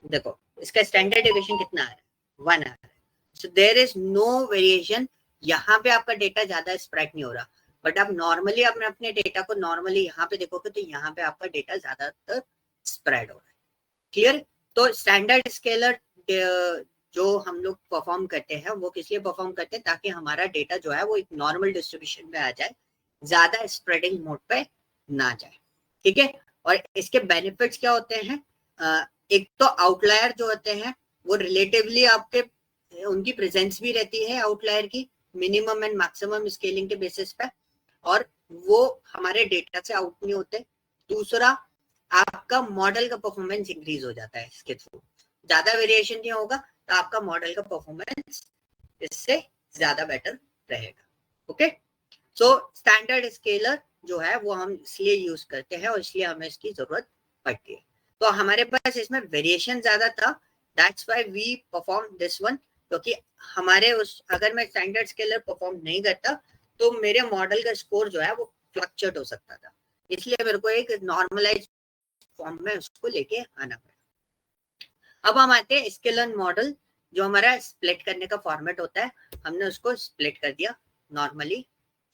देखो इसका स्टैंडर्ड डेविएशन कितना आ रहा है, 1 आ रहा है। So there is no variation. यहाँ पे आपका डेटा ज्यादा स्प्रेड नहीं हो रहा, बट आप नॉर्मली अपने डेटा को नॉर्मली यहाँ पे देखोगे तो यहाँ पे आपका डेटा ज्यादातर स्प्रेड हो रहा है। क्लियर? तो स्टैंडर्ड स्केलर जो हम लोग परफॉर्म करते हैं, वो किस लिए परफॉर्म करते हैं, ताकि हमारा डेटा जो है वो एक नॉर्मल डिस्ट्रीब्यूशन में आ जाए, ज्यादा स्प्रेडिंग मोड पे ना जाए, ठीक है। और इसके बेनिफिट्स क्या होते हैं, एक तो आउटलायर जो होते हैं वो रिलेटिवली आपके उनकी प्रेजेंस भी रहती है आउटलायर की, मिनिमम एंड मैक्सिमम स्केलिंग के बेसिस पे, और वो हमारे डेटा से आउट नहीं होते। दूसरा, आपका मॉडल का परफॉर्मेंस इंक्रीज हो जाता है इसके थ्रू, ज्यादा वेरिएशन नहीं होगा तो आपका मॉडल का परफॉर्मेंस इससे ज्यादा बेटर रहेगा। ओके, सो स्टैंडर्ड स्केलर जो है वो हम इसलिए यूज करते हैं और इसलिए हमें इसकी जरूरत पड़ती है। तो हमारे पास इसमें वेरिएशन ज्यादा था, that's why we perform this one. क्योंकि हमारे उस, अगर मैं स्टैंडर्ड स्केलर परफॉर्म नहीं करता तो मेरे मॉडल का स्कोर जो है वो फ्लक्चुएट हो सकता था, इसलिए मेरे को एक नॉर्मलाइज फॉर्म में उसको लेके आना पड़ा। अब हम आते हैं स्केलर मॉडल, जो हमारा स्प्लिट करने का फॉर्मेट होता है, हमने उसको स्प्लिट कर दिया नॉर्मली,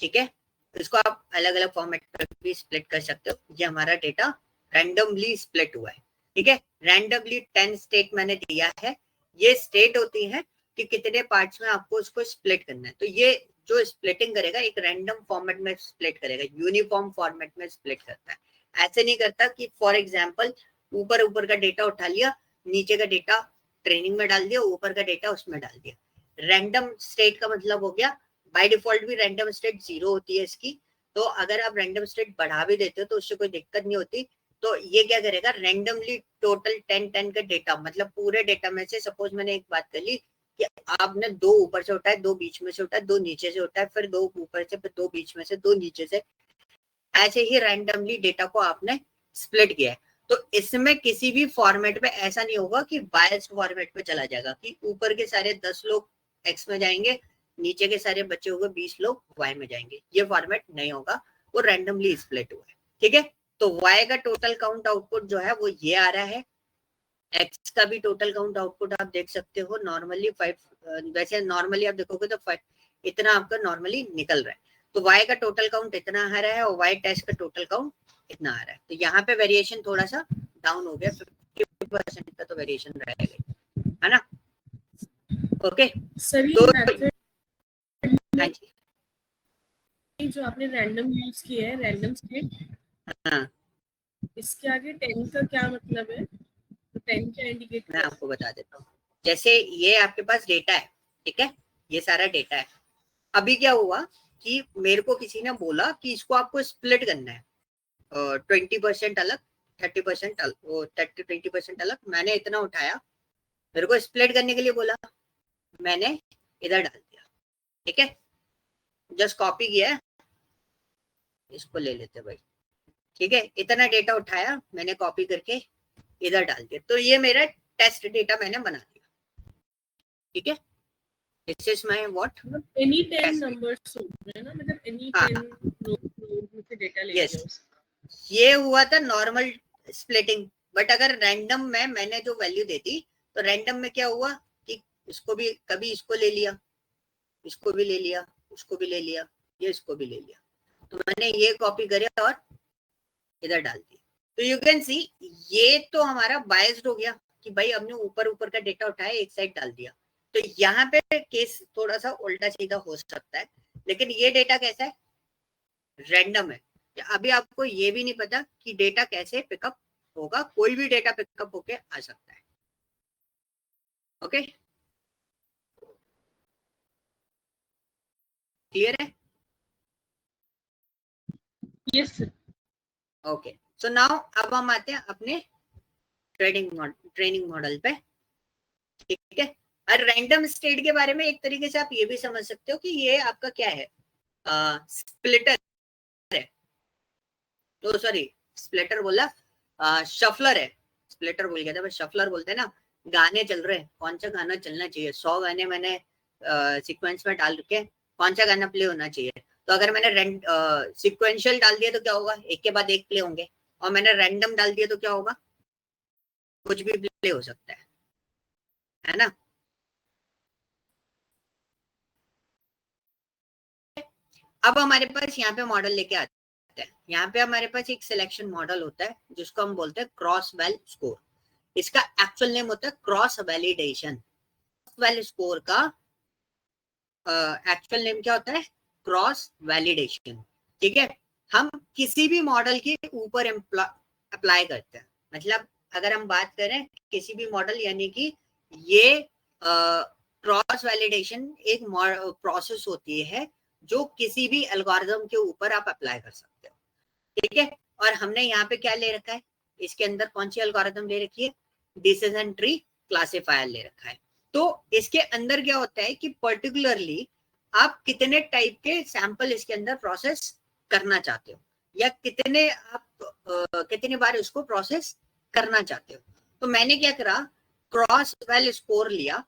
ठीक है। इसको आप अलग अलग फॉर्मेट पर भी स्प्लिट कर सकते हो। ये हमारा डेटा रैंडमली स्प्लिट हुआ है, ठीक है। रैंडमली 10 स्टेट मैंने दिया है। ये स्टेट होती है कि कितने पार्ट्स में आपको उसको स्प्लिट करना है। तो ये जो स्प्लिटिंग करेगा एक रैंडम फॉर्मेट में स्प्लिट करेगा, यूनिफॉर्म फॉर्मेट में स्प्लिट करता है। ऐसे नहीं करता कि फॉर एग्जाम्पल ऊपर का डेटा उठा लिया, नीचे का डेटा ट्रेनिंग में डाल दिया, ऊपर का डेटा उसमें डाल दिया। रैंडम स्टेट का मतलब हो गया बाय डिफॉल्ट भी रैंडम स्टेट 0 होती है इसकी, तो अगर आप रैंडम स्टेट बढ़ा भी देते हो तो उससे कोई दिक्कत नहीं होती। तो ये क्या करेगा, रैंडमली टोटल 10 का डेटा, मतलब पूरे डेटा में से सपोज मैंने एक बात कर ली कि आपने 2 ऊपर से उठाए, 2 बीच में से उठाए, 2 नीचे से उठाए, फिर 2 ऊपर से, फिर 2 बीच में से, 2 नीचे से, ऐसे ही रैंडमली डेटा को आपने स्प्लिट किया है। तो इसमें किसी भी फॉर्मेट पे ऐसा नहीं होगा कि बायस्ड फॉर्मेट पे चला जाएगा कि ऊपर के सारे 10 लोग एक्स में जाएंगे, नीचे के सारे बच्चे होंगे 20 लोग वाई में जाएंगे। ये फॉर्मेट नहीं होगा, वो रैंडमली स्प्लिट हुआ है। ठीक है, तो वाई का टोटल काउंट आउटपुट जो है वो ये आ रहा है। एक्स का भी टोटल काउंट आउटपुट आप देख सकते हो नॉर्मली 5, वैसे नॉर्मली आप देखोगे तो 5 इतना आपका नॉर्मली निकल रहा है। तो वाई का टोटल काउंट इतना आ रहा है और वाई टेस्ट का टोटल काउंट इतना आ रहा है। तो यहाँ पे वेरिएशन थोड़ा सा डाउन हो गया, 50% का तो वेरिएशन रहेगा, है ना। ओके सर ये तो मेथड हाँ जी, जो आपने रैंडम यूज किया है, रैंडम स्टेट, हाँ इसके आगे 10 का क्या मतलब है? तो 10 क्या इंडिकेट मैं कर? आपको बता देता हूँ। जैसे ये आपके पास डेटा है, ठीक है, ये सारा डेटा है। अभी क्या हुआ कि मेरे को किसी ने बोला कि इसको आपको स्प्लिट करना है, 20% अलग, 30% अलग, 20% अलग। मैंने इतना उठाया, मेरे को स्प्लिट करने के लिए बोला, मैंने इधर डाल दिया। ठीक है, जस्ट कॉपी किया, इसको ले लेते भाई। ठीक है, इतना डेटा उठाया, मैंने कॉपी करके इधर डाल दिया, तो ये मेरा टेस्ट डेटा मैंने बना दिया। ठीक है, this is my what, any 10 numbers होते हैं ना, मतलब एनी 10 नोड में से डेटा ले लिया उसका। ये हुआ था नॉर्मल स्प्लिटिंग। बट अगर रैंडम में मैंने जो वैल्यू दे दी, तो रैंडम में क्या हुआ कि इसको भी, कभी इसको ले लिया, इसको भी ले लिया, उसको भी ले लिया, ये इसको भी ले लिया, तो मैंने ये कॉपी करे और इधर डाल दी। तो यू कैन सी ये तो हमारा बायस्ड हो गया कि भाई हमने ऊपर का डेटा उठाया, एक साइड डाल दिया। तो यहाँ पे केस थोड़ा सा उल्टा सीधा हो सकता है, लेकिन ये डेटा कैसा है, रैंडम है। अभी आपको ये भी नहीं पता कि डेटा कैसे पिकअप होगा, कोई भी डेटा पिकअप होके आ सकता है। ओके, क्लियर है? Yes sir. Okay, so now अब हम आते हैं अपने ट्रेनिंग मॉडल पे। ठीक है, और रैंडम स्टेट के बारे में एक तरीके से आप ये भी समझ सकते हो कि ये आपका क्या है, स्प्लिटर है। तो सॉरी, स्प्लिटर बोला, शफलर है। स्प्लिटर बोल गया था, बस शफलर बोलते हैं ना। गाने चल रहे हैं, कौन सा गाना चलना चाहिए, 100 गाने मैंने सीक्वेंस में डाल रखे, कौन सा गाना प्ले होना चाहिए। तो अगर मैंने सीक्वेंशियल डाल दिया तो क्या होगा, एक के बाद एक प्ले होंगे, और मैंने रैंडम डाल दिया तो क्या होगा, कुछ भी प्ले हो सकता है ना। अब हमारे पास यहाँ पे मॉडल लेके आते हैं। यहाँ पे हमारे पास एक सिलेक्शन मॉडल होता है जिसको हम बोलते हैं क्रॉस वेल स्कोर। इसका एक्चुअल नेम होता है क्रॉस वैलिडेशन। वेल स्कोर का एक्चुअल नेम क्या होता है, क्रॉस वैलिडेशन। ठीक है, हम किसी भी मॉडल के ऊपर अप्लाई करते हैं। मतलब अगर हम बात करें किसी भी मॉडल, यानी कि ये क्रॉस वैलिडेशन एक प्रोसेस होती है जो किसी भी एल्गोरिथम के ऊपर आप अप्लाई कर सकते हो। ठीक है, और हमने यहाँ पे क्या ले रखा है, इसके अंदर कौन सी एल्गोरिथम ले रखी है, डिसीजन ट्री क्लासिफायर ले रखा है। तो इसके अंदर क्या होता है कि पर्टिकुलरली आप कितने टाइप के सैंपल इसके अंदर प्रोसेस करना चाहते हो, या कितने आप कितनी बार इसको प्रोसेस करना चाहते हो। तो मैंने क्या करा, क्रॉस वेल स्कोर लिया,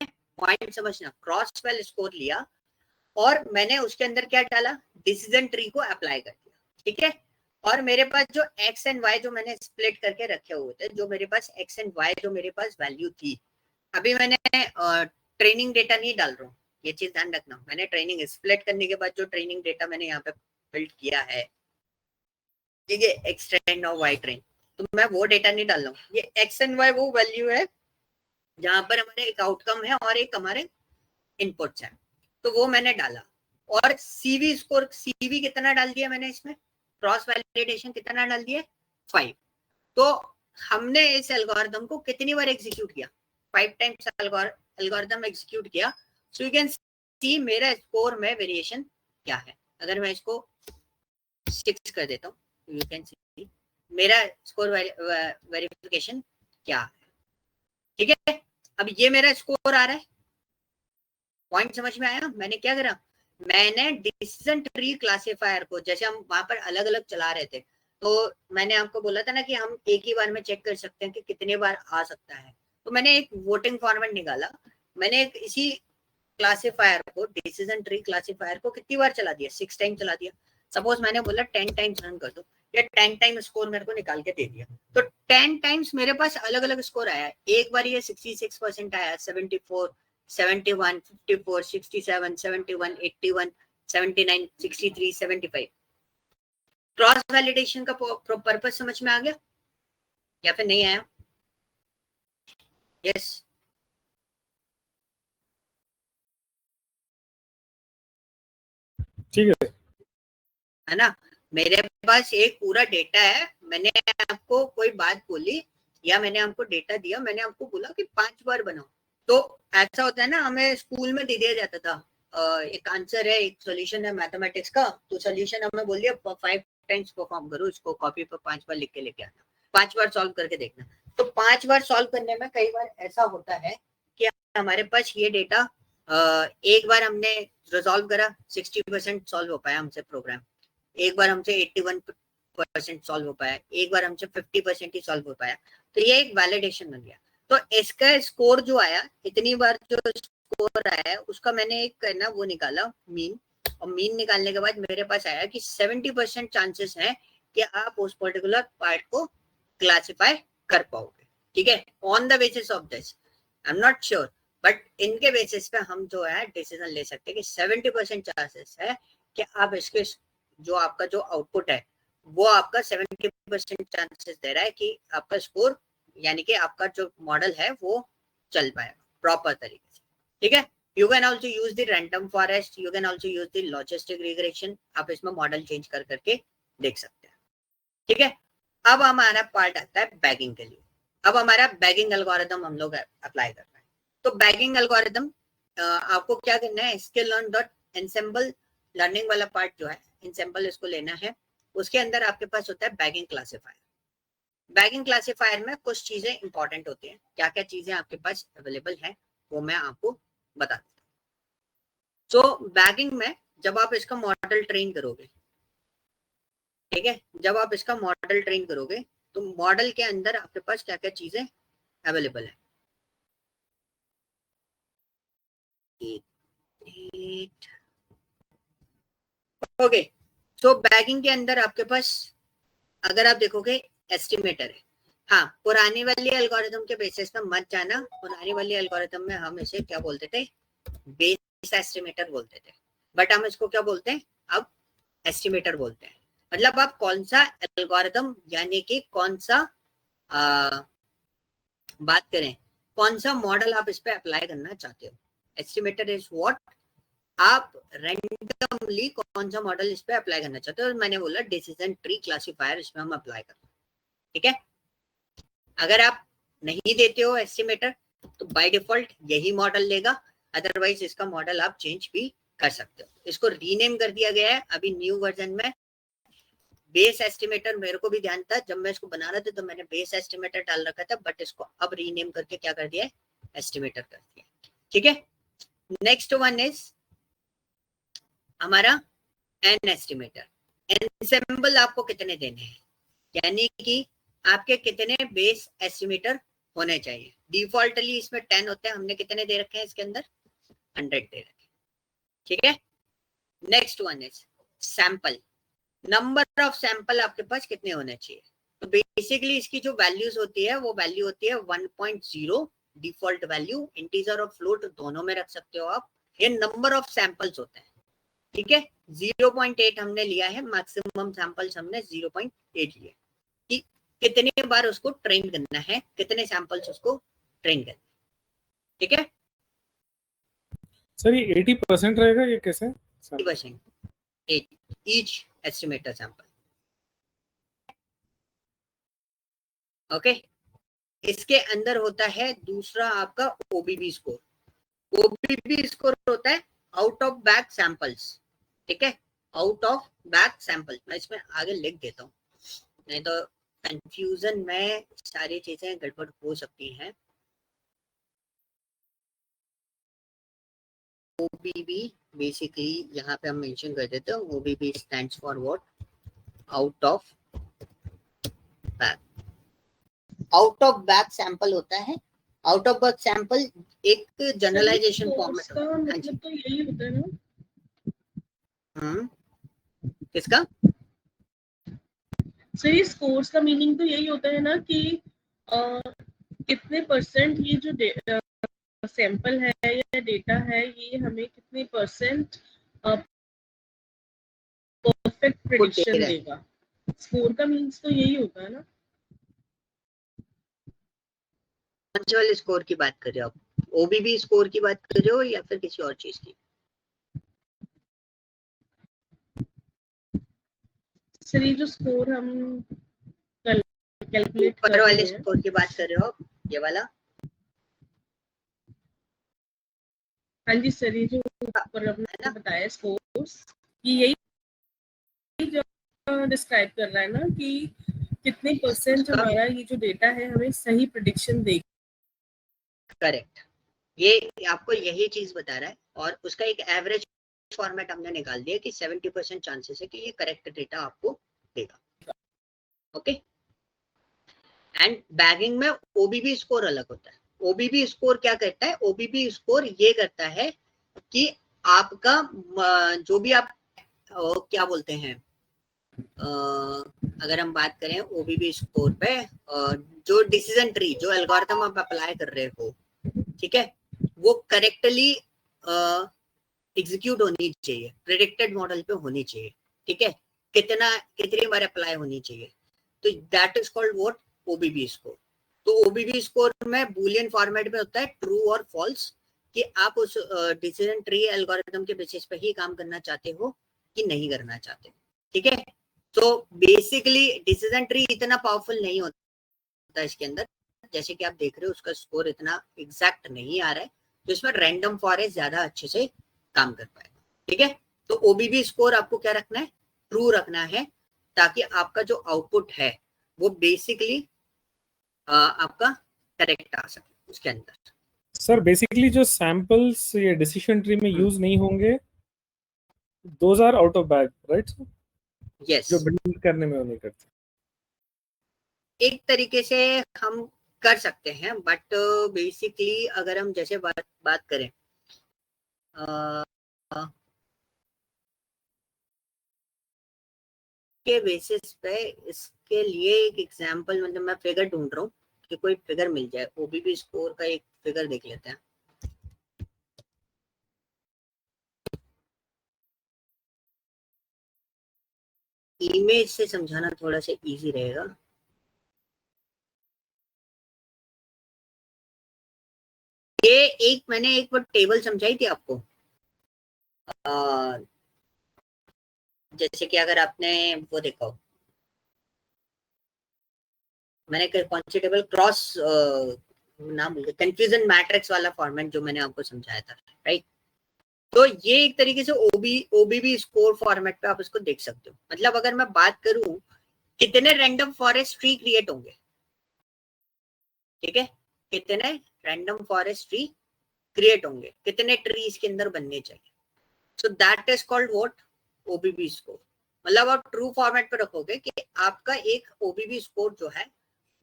पॉइंट समझना, क्रॉस वेल स्कोर लिया, और मैंने उसके अंदर क्या डाला, डिसीजन ट्री को अप्लाई कर दिया। ठीक है, और मेरे पास जो एक्स एंड वाई जो मैंने स्प्लिट करके रखे हुए थे, जो मेरे पास एक्स एंड वाई जो मेरे पास वैल्यू थी, अभी मैंने ट्रेनिंग डेटा नहीं डाल रहा हूँ, ये चीज ध्यान रखना। मैंने ट्रेनिंग स्प्लिट करने के बाद जो ट्रेनिंग डेटा मैंने यहाँ पे बिल्ड किया है, ठीक है, एक्स ट्रेन और वाई ट्रेन, तो मैं वो डेटा नहीं डाल रहा हूँ। ये एक्स एंड वाई वो वैल्यू है जहां पर हमारे एक आउटकम है और एक हमारे इनपुट्स है, तो वो मैंने डाला। और सीवी स्कोर, सीवी कितना डाल दिया मैंने इसमें, क्रॉस वैलिडेशन कितना डाल दिया, 5। तो हमने इस एल्गोरिथम को कितनी बार एग्जीक्यूट किया, 5 टाइम्स एल्गोरिथम एग्जीक्यूट किया। सो यू कैन सी मेरा स्कोर में वेरिएशन क्या है। अगर मैं इसको 6 कर देता हूँ, यू कैन सी मेरा स्कोर वेरिफिकेशन क्या है। ठीक है, अब ये मेरा स्कोर आ रहा है। पॉइंट समझ में आया। मैंने क्या करा, मैंने डिसीजन ट्री क्लासिफायर को, जैसे हम वहां पर अलग अलग चला रहे थे, तो मैंने आपको बोला था ना कि हम एक ही बार में चेक कर सकते हैं कि कितने बार आ सकता है। तो मैंने एक वोटिंग फॉर्मेट निकाला, मैंने एक इसी क्लासिफायर को, डिसीजन ट्री क्लासिफायर को कितनी बार चला दिया, 6 टाइम चला दिया। सपोज मैंने बोला 10 टाइम्स रन कर दो, या 10 टाइम स्कोर मेरे को निकाल के दे दिया। तो 10 टाइम्स मेरे पास अलग अलग स्कोर आया। एक बार ये 66% आया, 74, 71, 54, 67, 71, 81, 79, 63, 75। क्रॉस वैलिडेशन का पर्पस समझ में आ गया या फिर नहीं आया? यस, ठीक है ना। मेरे पास एक पूरा डेटा है, मैंने आपको कोई बात बोली या मैंने आपको डेटा दिया, मैंने आपको बोला कि 5 बार बनाओ। तो ऐसा होता है ना, हमें स्कूल में दे दिया जाता था एक आंसर है, एक सॉल्यूशन है मैथमेटिक्स का, तो सॉल्यूशन हमें बोल दिया 5 टाइम्स परफॉर्म करो, इसको कॉपी पर 5 बार लिख के लेके आना, 5 बार सॉल्व करके देखना। तो 5 बार सॉल्व करने में कई बार ऐसा होता है कि हमारे पास ये डेटा, एक बार हमने रिजॉल्व करा, 60% सॉल्व हो पाया हमसे प्रोग्राम, एक बार हमसे 81% सॉल्व हो पाया, एक बार हमसे 50% ही सॉल्व हो पाया। तो ये एक वैलिडेशन बन गया। तो इसका स्कोर जो आया, इतनी बार जो स्कोर आया उसका मैंने एक ना वो निकाला मीन, और मीन निकालने के बाद मेरे पास आया कि 70% चांसेस है कि आप उस पर्टिकुलर पार्ट को क्लासिफाई कर पाओगे। ठीक है, on the basis of this I am not sure, but इनके बेसिस पे हम जो है डिसीजन ले सकते हैं कि 70% चांसेस है कि आप इसके जो आपका जो आउटपुट है वो आपका 70% चांसेस दे रहा है कि आपका स्कोर, यानी कि आपका जो मॉडल है वो चल पाएगा प्रॉपर तरीके से। ठीक है, you can also use the random forest, you can also use the logistic regression, आप इसमें मॉडल चेंज कर करके देख सकते हैं। ठीक है, अब हमारा पार्ट आता है बैगिंग के लिए। अब हमारा बैगिंग एल्गोरिथम हम लोग अप्लाई कर रहे हैं। तो बैगिंग एल्गोरिथम आपको क्या करना है, sklearn.ensemble लर्निंग वाला पार्ट जो है, ensemble इसको लेना है। उसके अंदर आपके पास होता है बैगिंग क्लासिफायर। बैगिंग क्लासिफायर में कुछ चीजें इंपॉर्टेंट होती हैं, क्या क्या चीजें आपके पास अवेलेबल है वो मैं आपको बता देता हूँ। तो बैगिंग में जब आप इसका मॉडल ट्रेन करोगे, ठीक है, जब आप इसका मॉडल ट्रेन करोगे तो मॉडल के अंदर आपके पास क्या क्या चीजें अवेलेबल है। ओके, तो बैगिंग के अंदर आपके पास अगर आप देखोगे एस्टिमेटर है। हाँ, पुरानी वाली एल्गोरिथम के बेसिस पे मत जाना, पुरानी वाली एल्गोरिथम में हम इसे क्या बोलते थे, बेस एस्टिमेटर बोलते थे, बट हम इसको क्या बोलते हैं अब, एस्टिमेटर बोलते हैं। मतलब आप कौन सा एल्गोरिथम, यानी कि कौन सा बात करें, कौन सा मॉडल आप इस पे अप्लाई करना चाहते हो। एस्टिमेटर इज व्हाट, आप रैंडमली कौन सा मॉडल इस पे अप्लाई करना चाहते हो। मैंने बोला डिसीजन ट्री क्लासिफायर इसमें हम अप्लाई करते हैं। ठीक है, अगर आप नहीं देते हो एस्टिमेटर तो बाय डिफॉल्ट यही मॉडल लेगा, अदरवाइज इसका मॉडल आप चेंज भी कर सकते हो। इसको रीनेम कर दिया गया है अभी न्यू वर्जन में, बेस एस्टिमेटर। मेरे को भी ध्यान था जब मैं इसको बना रहा था तो मैंने बेस एस्टिमेटर डाल रखा था, बट इसको अब रीनेम करके क्या कर दिया है, एस्टिमेटर कर दिया। ठीक है, नेक्स्ट वन इज हमारा एन एस्टिमेटर। एनसेम्बल आपको कितने देने हैं, यानी कि आपके कितने बेस एस्टिमेटर होने चाहिए। डिफॉल्टली इसमें 10 होते हैं, हमने कितने दे रखे हैं इसके अंदर, 100 दे रखे हैं। ठीक है, next one is sample. Number of sample आपके पास कितने होने चाहिए। तो बेसिकली इसकी जो वैल्यूज होती है वो वैल्यू होती है 1.0 डिफॉल्ट वैल्यू, इंटीजर और फ्लोट दोनों में रख सकते हो आप। ये नंबर ऑफ सैंपल्स होते हैं। ठीक है, 0.8 हमने लिया है, मैक्सिमम सैंपल्स हमने 0.8 लिए कि कितने बार उसको ट्रेन करना है, कितने सैंपल्स उसको ट्रेन करना है। ठीक है, सर ये 80% रहेगा, ये कैसे? 80% each estimator sample. ओके, इसके अंदर होता है दूसरा आपका ओबीबी स्कोर. ओबीबी स्कोर होता है आउट ऑफ बैग सैंपल्स. ठीक है, आउट ऑफ बैग सैंपल. मैं इसमें आगे लिख देता हूँ, नहीं तो कंफ्यूजन में सारी चीजें गड़बड़ हो सकती हैं. ओबीबी बेसिकली यहाँ पे हम मेंशन कर देते हैं. OBB stands for what? Out of bag. Out of bag sample होता है. आउट ऑफ बैग सैंपल एक जनरलाइजेशन फॉर्मेट होता है. मतलब तो यही होता है ना. किसका? सर ये स्कोर्स का मीनिंग तो यही होता है ना कि कितने परसेंट ये जो सैंपल है या डेटा है ये हमें कितने परसेंट परफेक्ट प्रेडिक्शन देगा. स्कोर का मीन्स तो यही होता है ना. कौन से वाले स्कोर की बात कर रहे हो आप? ओबीबी स्कोर की बात कर रहे हो या फिर किसी और चीज की? सर ये जो स्कोर हम कैलकुलेट ऊपर वाले स्कोर की बात कर रहे हो आप, ये वाला? हाँ जी सर, ये जो ऊपर आपने बताया स्कोर्स, यही जो डिस्क्राइब कर रहा है ना कि कितने परसेंट हमारा ये जो डेटा है हमें सही प्रेडिक्शन देगा. करेक्ट, ये आपको यही चीज बता रहा है. और उसका एक एवरेज फॉर्मेट हमने निकाल दिया कि 70% चांसेस है कि ये करेक्ट डेटा आपको देगा. ओके, एंड बैगिंग में ओबीबी स्कोर अलग होता है. ओबीबी स्कोर क्या करता है? ओबीबी स्कोर ये करता है कि आपका जो भी आप क्या बोलते हैं, अगर हम बात करें ओबीबी स्कोर पे, जो डिसीजन ट्री, जो एल्गोरिथम आप अप्लाई कर रहे हो, ठीक है, वो करेक्टली एग्जीक्यूट होनी चाहिए, प्रेडिक्टेड मॉडल पे होनी चाहिए. ठीक है, कितनी बार अप्लाई होनी चाहिए. तो that is called what? OBB score. तो ओबीबी स्कोर में बूलियन फॉर्मेट में होता है ट्रू और फॉल्स, कि आप उस डिसीजन ट्री एल्गोरिथम के बेसिस पे ही काम करना चाहते हो कि नहीं करना चाहते. ठीक है, तो बेसिकली डिसीजन ट्री इतना पावरफुल नहीं होता इसके अंदर. जैसे कि आप देख रहे हो उसका स्कोर इतना एग्जैक्ट नहीं आ रहा है, तो इसमें रैंडम फॉरेस्ट ज्यादा अच्छे से काम कर पाएगा. ठीक है, तो ओबीबी स्कोर आपको क्या रखना है? ट्रू रखना है, ताकि आपका जो आउटपुट है वो बेसिकली आपका करेक्ट आ सके उसके अंदर. सर बेसिकली जो सैंपल्स ये डिसीजन ट्री में यूज नहीं होंगे, those are out of bag, right? Yes, जो बिल्ड करने में वो नहीं करते. एक तरीके से हम कर सकते हैं, बट बेसिकली अगर हम जैसे बात करें के बेसिस पे, इसके लिए एक एग्जांपल, मतलब मैं फिगर ढूंढ रहा हूँ कि कोई फिगर मिल जाए. ओबीबी स्कोर का एक फिगर देख लेते हैं. इमेज से समझाना थोड़ा सा इजी रहेगा. ये मैंने एक बार टेबल समझाई थी आपको, जैसे कि अगर आपने वो देखा हो, मैंने कौन सी टेबल, क्रॉस नाम भूल गया, कंफ्यूजन मैट्रिक्स वाला फॉर्मेट जो मैंने आपको समझाया था, राइट? तो ये एक तरीके से ओबीबी स्कोर फॉर्मेट पे आप इसको देख सकते हो. मतलब अगर मैं बात करूं कितने रैंडम फॉरेस्ट ट्री क्रिएट होंगे, ठीक है, कितने रैंडम फॉरेस्ट ट्री क्रिएट होंगे, कितने ट्रीज के अंदर बनने चाहिए. So that is called what? OBB score. मतलब आप ट्रू फॉर्मेट पे रखोगे कि आपका एक ओबीबी स्कोर जो है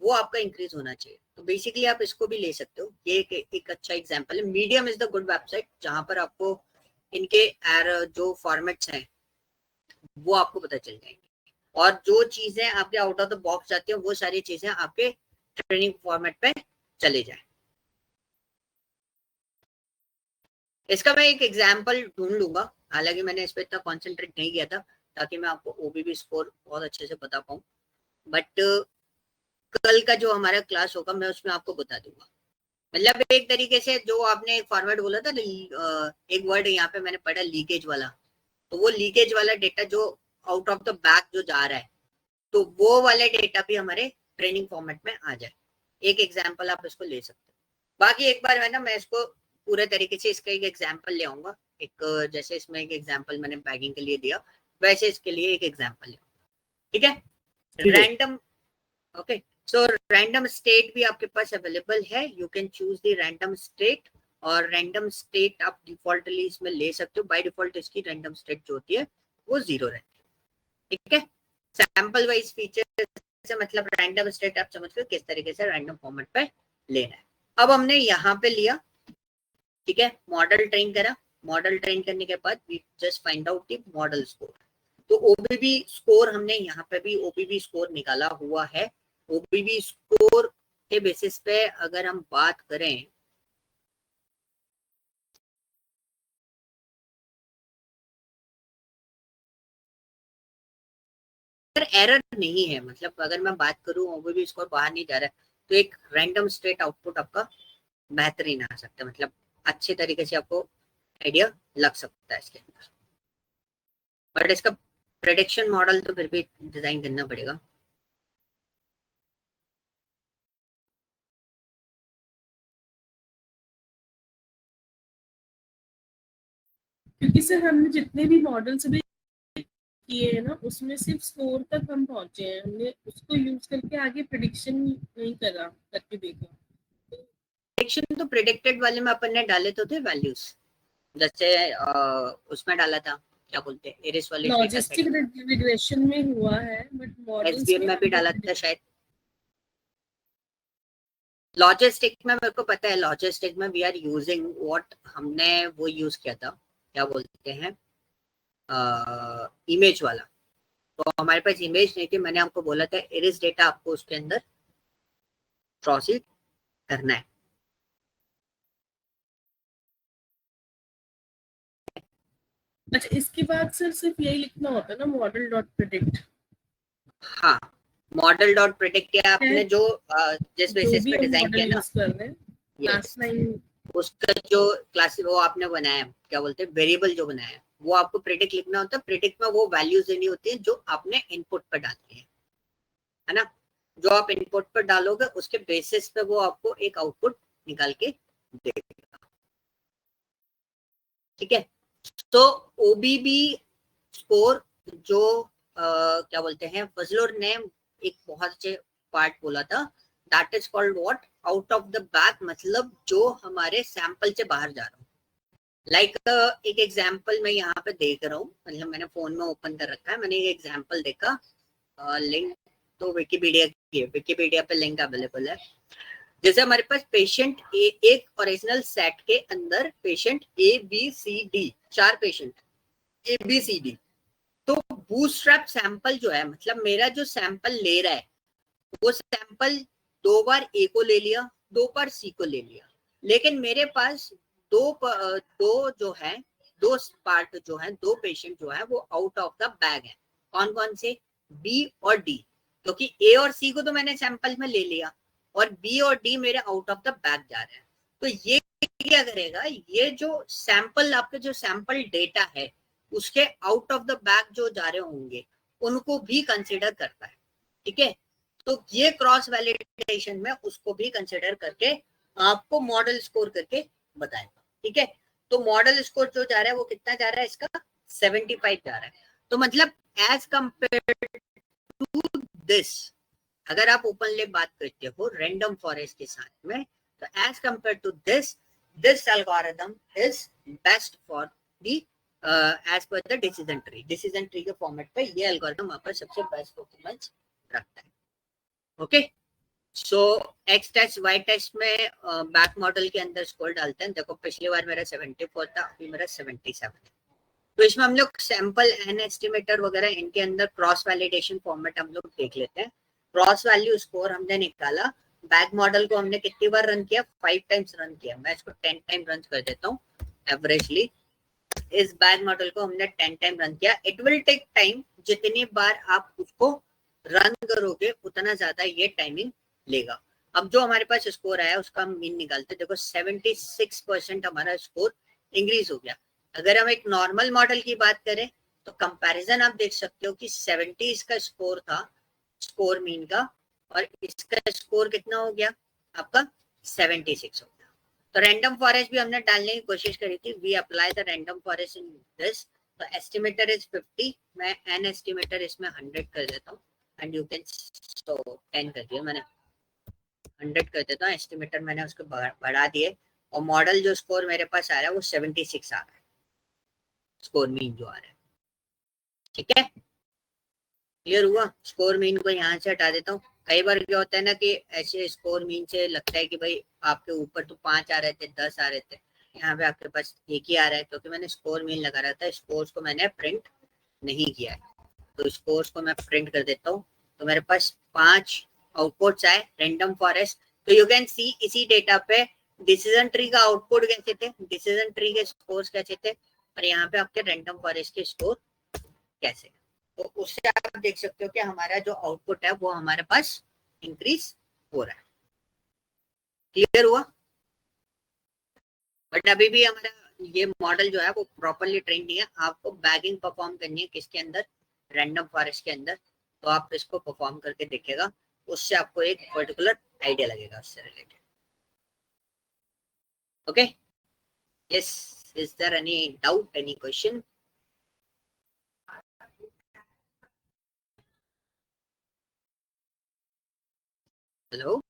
वो आपका इंक्रीज होना चाहिए. तो बेसिकली आप इसको भी ले सकते हो. ये एक अच्छा एग्जांपल है. Medium is the good website, जहां पर आपको इनके जो फॉर्मेट्स हैं वो आपको पता चल जाएंगे, और जो चीजें आपके आउट ऑफ द बॉक्स जाती है वो सारी चीजें आपके ट्रेनिंग फॉर्मेट पे चले जाए. इसका मैं एक एग्जांपल ढूंढ लूंगा, हालांकि मैंने इस पर इतना कॉन्सेंट्रेट नहीं किया था ताकि मैं आपको ओबीबी स्कोर बहुत अच्छे से बता पाऊँ. बट कल का जो हमारा क्लास होगा मैं उसमें आपको बता दूंगा. मतलब एक तरीके से जो आपने एक फॉर्मेट बोला था, एक वर्ड यहाँ पे मैंने पढ़ा लीकेज वाला, तो वो लीकेज वाला डेटा जो आउट ऑफ द बैग जो जा रहा है, तो वो वाले डेटा भी हमारे ट्रेनिंग फॉर्मेट में आ जाए। एक एग्जाम्पल आप इसको ले सकते हो। बाकी एक बार है ना, मैं इसको पूरे तरीके से इसका एक एग्जाम्पल ले आऊंगा। एक जैसे इसमें एक एग्जाम्पल मैंने बैगिंग के लिए दिया, वैसे इसके लिए एक एग्जाम्पल ले, ठीक है। Random, okay, so random state भी आपके पास अवेलेबल है, you can choose the random state, और रैंडम स्टेट आप डिफॉल्टली इसमें ले सकते हो। बाय डिफॉल्ट इसकी रैंडम स्टेट जो होती है वो 0 रहती है, ठीक है। सैंपल वाइज फीचर से मतलब रैंडम स्टेट आप समझ लो किस तरीके से रैंडम फॉर्मेट पे लेना है। अब हमने यहाँ पे लिया, ठीक है, मॉडल ट्रेन करा। मॉडल ट्रेन करने के बाद we just find out the model score. तो ओबीबी स्कोर हमने यहाँ पे भी ओबीबी स्कोर निकाला हुआ है। ओबीबी स्कोर के बेसिस पे अगर हम बात करें, एरर नहीं है, मतलब अगर मैं बात करूं ओबीबी स्कोर बाहर नहीं जा रहा है, तो एक रैंडम स्टेट आउटपुट आपका बेहतरीन आ सकता है, मतलब अच्छे तरीके से आपको आइडिया लग सकता है इसके अंदर। बट इसका प्रेडिक्शन मॉडल तो फिर भी डिजाइन करना पड़ेगा। क्योंकि सर हमने जितने भी मॉडल्स भी किए हैं ना, उसमें सिर्फ स्कोर तक हम पहुंचे हैं, हमने उसको यूज करके आगे प्रेडिक्शन नहीं करा, करके देखा। प्रेडिक्शन तो प्रेडिक्टेड वाले में अपन ने डाले तो थे वैल्यूज, जैसे उसमें डाला था, क्या बोलते हैं, एरिस वाले लॉजिस्टिक रिग्रेशन में हुआ है, बट मॉडल्स एसबीएम में भी डाला था शायद। लॉजिस्टिक में मेरे को पता है, लॉजिस्टिक में वी आर यूजिंग व्हाट, हमने वो यूज किया था, क्या बोलते हैं, इमेज वाला। तो हमारे पास इमेज नहीं थी, मैंने आपको बोला था एरिस डेटा आपको उसके अंदर प्रोसीड करना है। अच्छा, इसके बाद सर सिर्फ यही लिखना होता है ना, मॉडल डॉट प्रेडिक्ट। हाँ, मॉडल डॉट प्रेडिक्ट, या आपने जो जिस बेसिस पे डिजाइन किया ना, क्लास 9 उसका जो क्लास वो आपने बनाया, क्या बोलते हैं, वेरिएबल जो बनाया है, वो आपको प्रेडिक्ट लिखना होता है। प्रेडिक्ट में वो वैल्यूज देनी होती है जो आपने इनपुट पर डालनी है ना। जो आप इनपुट पर डालोगे उसके बेसिस पे वो आपको एक आउटपुट निकाल के देगा, ठीक है। तो ओबीबी स्कोर जो क्या बोलते हैं, फजलुर ने एक बहुत अच्छे पार्ट बोला था, that is called what, out of the bag, मतलब जो हमारे सैंपल से बाहर जा रहा हूँ। लाइक एक एग्जांपल मैं यहाँ पे देख रहा हूँ, मतलब मैंने फोन में ओपन कर रखा है, मैंने एक एग्जांपल देखा, लिंक तो विकिपीडिया की है, विकिपीडिया पे लिंक अवेलेबल है। जैसे हमारे पास पेशेंट एक ओरिजिनल सेट के अंदर patient A B C D, 4 patient A B C D. तो बूटस्ट्रैप सैंपल जो है, मतलब मेरा जो सैंपल ले रहा है, वो सैंपल 2 बार ए को ले लिया, 2 बार सी को ले लिया, लेकिन मेरे पास दो जो है, 2 पार्ट जो है, 2 पेशेंट जो है वो आउट ऑफ द बैग है। कौन कौन से, बी और डी, क्योंकि ए और सी को तो मैंने सैंपल में ले लिया, और बी और डी मेरे आउट ऑफ द बैग जा रहे हैं। तो ये क्या करेगा, ये जो सैंपल, आपके जो सैंपल डेटा है उसके आउट ऑफ द बैग जो जा रहे होंगे उनको भी कंसिडर करता है, ठीक है। तो ये क्रॉस वैलिडेशन में उसको भी कंसिडर करके आपको मॉडल स्कोर करके बताएगा, ठीक है। तो मॉडल स्कोर जो जा रहा है वो कितना जा रहा है, इसका 75 जा रहा है। तो मतलब एज कंपेयर टू दिस, अगर आप ओपनली बात करते हो रैंडम फॉरेस्ट के साथ में, तो as compare to this, this algorithm is best for the as per the decision tree. Decision tree के फॉर्मेट पे ये एल्गोरिथम आपका सबसे बेस्ट परफॉर्मेंस रखता है, okay. So X test Y test में बैक मॉडल के अंदर स्कोर डालते हैं। देखो पिछली बार मेरा 74 था, अभी मेरा 77 है। तो इसमें हम लोग सैंपल एन एस्टिमेटर वगैरह इनके अंदर क्रॉस वैलिडेशन फॉर्मेट हम लोग देख लेते हैं। क्रॉस वैल्यू स्कोर हमने निकाला, बैक मॉडल को हमने कितनी बार रन किया, 5 टाइम्स रन किया। मैं इसको 10 टाइम रन कर देता हूँ एवरेजली। इस बैक मॉडल को हमने 10 टाइम रन किया। इट विल टेक टाइम, जितनी बार आप उसको रन करोगे उतना ज्यादा ये टाइमिंग लेगा। अब जो हमारे पास स्कोर आया उसका हम मीन निकालते हैं। देखो 76% हमारा स्कोर इंक्रीज हो गया। अगर हम एक नॉर्मल मॉडल की बात करें तो कंपैरिजन आप देख सकते हो कि 70 इसका स्कोर था, स्कोर मीन का, और इसका स्कोर कितना हो गया आपका 76 हो गया। तो रैंडम फॉरेस्ट भी हमने डालने की कोशिश करी थी। We apply the random forest in this. तो एस्टिमेटर इज 50, मैं एन एस्टिमेटर इसमें 100 कर देता हूँ एंड यू कैन, तो 10 कर दिया मैंने, 100 कर देता हूँ। एस्टिमेटर मैंने उसको बढ़ा दिए और मॉडल जो स्कोर मेरे पास आ रहा है वो 76 आ रहा है, स्कोर मीन जो आ रहा है। ठीक है, क्लियर हुआ? स्कोर मीन को यहाँ से हटा देता हूँ। कई बार क्या होता है ना कि ऐसे स्कोर मीन से लगता है कि भाई आपके ऊपर तो 5 आ रहे थे, 10 आ रहे थे, यहाँ पे आपके पास एक ही आ रहा है क्योंकि मैंने स्कोर मीन लगा रहा था। स्कोर्स को मैंने प्रिंट नहीं किया है, तो स्कोर्स को मैं प्रिंट कर देता हूँ। तो मेरे पास 5 आउटपुट्स आए रैंडम फॉरेस्ट। तो यू कैन सी इसी डेटा पे डिसीजन ट्री का आउटपुट कैसे थे, डिसीजन ट्री के स्कोर्स कैसे थे, और यहाँ पे आपके रैंडम फॉरेस्ट के स्कोर कैसे। तो उससे आप देख सकते हो कि हमारा जो आउटपुट है वो हमारे पास इंक्रीज हो रहा है। क्लियर हुआ? बट अभी भी हमारा ये मॉडल जो है वो प्रॉपरली ट्रेन नहीं है। आपको बैगिंग परफॉर्म करनी है किसके अंदर, रैंडम फॉरेस्ट के अंदर। तो आप इसको परफॉर्म करके देखिएगा, उससे आपको एक पर्टिकुलर आइडिया लगेगा उससे related. Okay, yes, is there any doubt, any question? Hello,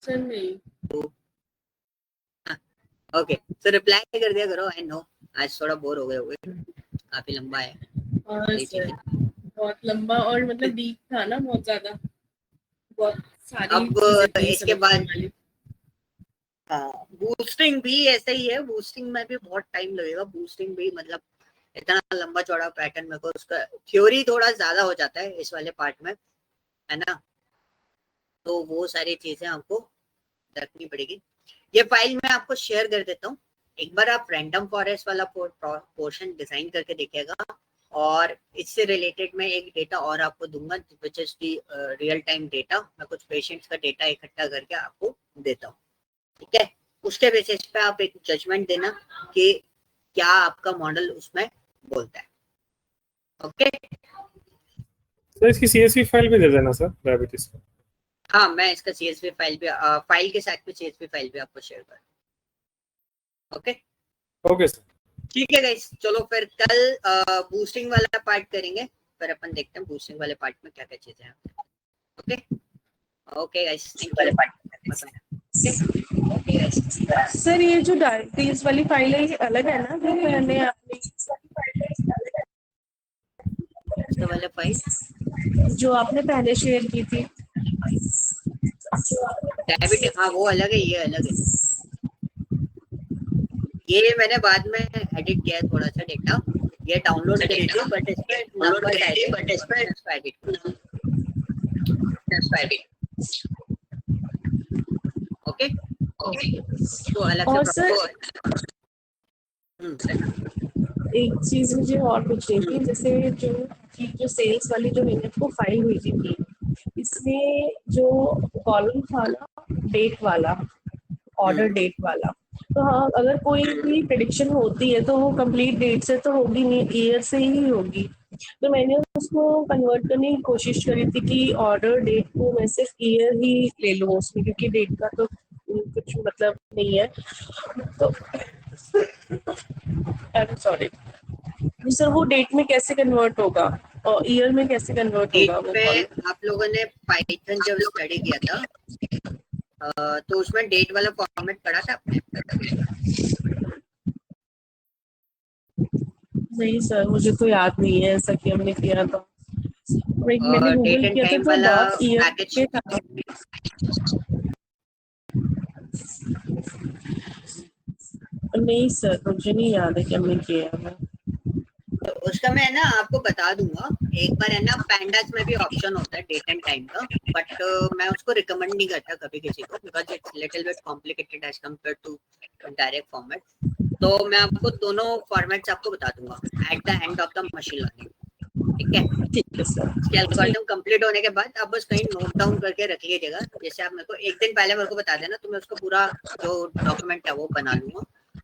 sir नहीं। ओके, सो रिप्लाई कर दिया करो। आई नो आज थोड़ा बोर हो गए होगे, काफी लंबा है। सर बहुत लंबा और मतलब डीप था ना, बहुत ज्यादा, बहुत सारी अब चीजें थी इसके समझने बाद वाली। हाँ, बूस्टिंग भी ऐसा ही है। बूस्टिंग में भी बहुत टाइम लगेगा। बूस्टिंग भी मतलब इतना लंबा चौड़ा पैटर्न में को, उसका थ्योरी थोड़ा ज्यादा हो जाता है इस वाले पार्ट में, है ना। तो वो सारी चीजें आपको रखनी पड़ेगी। ये फाइल मैं आपको शेयर कर देता हूँ। एक बार आप रैंडम फॉरेस्ट वाला पोर्शन डिजाइन करके देखिएगा, और इससे रिलेटेड मैं एक डेटा और आपको दूंगा which is the real time data. मैं कुछ पेशेंट्स का डेटा इकट्ठा करके आपको देता हूँ, ठीक है। उसके बेसिस पे आप एक जजमेंट देना कि क्या आपका मॉडल उसमें बोलता है। ओके, सर इसकी CSV फाइल भी दे देना सर, डायबिटीज का। हाँ, मैं इसका CSV फाइल भी फाइल के साथ में CSV फाइल भी आपको शेयर कर। ओके, ओके सर, ठीक है गाइस, चलो फिर कल बूस्टिंग वाला पार्ट करेंगे, फिर अपन देखते हैं बूस्टिंग वाले पार्ट में क्या क्या चीजें हैं। Okay, okay guys, thank you. Sir ये जो डायबिटीज वाली फाइल है ये अलग है ना, जो मैंने अपनी वाला फाइल जो आपने पहले शेयर की थी। डेबिट, हाँ वो अलग है, ये अलग है। ये मैंने बाद में एडिट किया है थोड़ा सा डेटा, ये डाउनलोड करी थी बट इसमें नंबर एडिट। ओके, तो अलग और से सर एक चीज मुझे और पूछनी थी, जैसे जो सेल्स वाली जो मैंने आपको फाइल भेजी थी, इसमें जो कॉलम था ना डेट वाला, ऑर्डर डेट वाला, तो हाँ अगर कोई भी प्रेडिक्शन होती है तो वो कंप्लीट डेट से तो होगी नहीं, ईयर से ही होगी। तो मैंने उसको कन्वर्ट करने की कोशिश करी थी कि ऑर्डर डेट को मैं सिर्फ ईयर ही ले लूँ उसमें, क्योंकि डेट का तो कुछ मतलब नहीं है। तो सॉरी सर, वो डेट में कैसे कन्वर्ट होगा और ईयर में कैसे कन्वर्ट होगा वो पे कॉलम? आप लोगों ने पाइथन जब स्टडी किया था तो उसमें डेट वाला फॉर्मेट पढ़ा था आपने? नहीं सर, मुझे तो याद नहीं है ऐसा कि हमने किया था। मैंने डेट गूगल एंड किया था टाइम तो वाला बहुत ईयर पैकेज पे था। नहीं सर, मुझे नहीं याद है कि हमने किया है। तो उसका मैं ना आपको बता दूंगा एक बार, है ना। पैंडास में भी ऑप्शन होता है डेट एंड टाइम का, बट मैं उसको रिकमेंड नहीं करता कभी किसी को, because it's little bit complicated as compare to direct format. तो मैं आपको दोनों फॉर्मेट्स आपको बता दूंगा at the end of the machine learning, ठीक है? ठीक है सर। इसके एल्गोरिथम कंप्लीट होने के बाद आप बस कहीं नोट डाउन करके रख लीजिएगा। जैसे आप मेरे को एक दिन पहले मेरे को बता देना, तो मैं उसका पूरा जो डॉक्यूमेंट है वो बना लूंगा।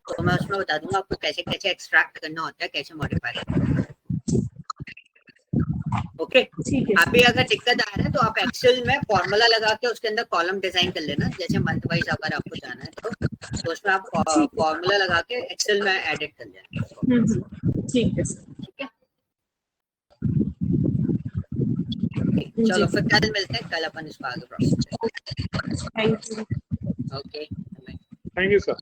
तो मैं उसमें बता दूंगा आपको कैसे कैसे एक्सट्रैक्ट करना होता है, कैसे मॉडिफाई करना होता है। ओके, ठीक है अभी अगर दिक्कत आ रहा है तो आप एक्सेल में फॉर्मूला लगा के उसके अंदर कॉलम डिजाइन कर लेना। जैसे मंथ वाइज अगर आपको जाना है तो उसमें आप फॉर्मूला लगा के एक्सेल में एडिट कर लेना। ठीक है सर। ठीक है, चलो फिर कल मिलते हैं, कल अपन इसको आगे प्रोसेस करेंगे। Thank you. Okay, thank you sir.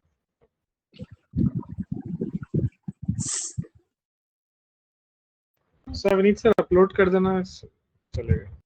Sir Vineet sir upload कर देना, चलेगा।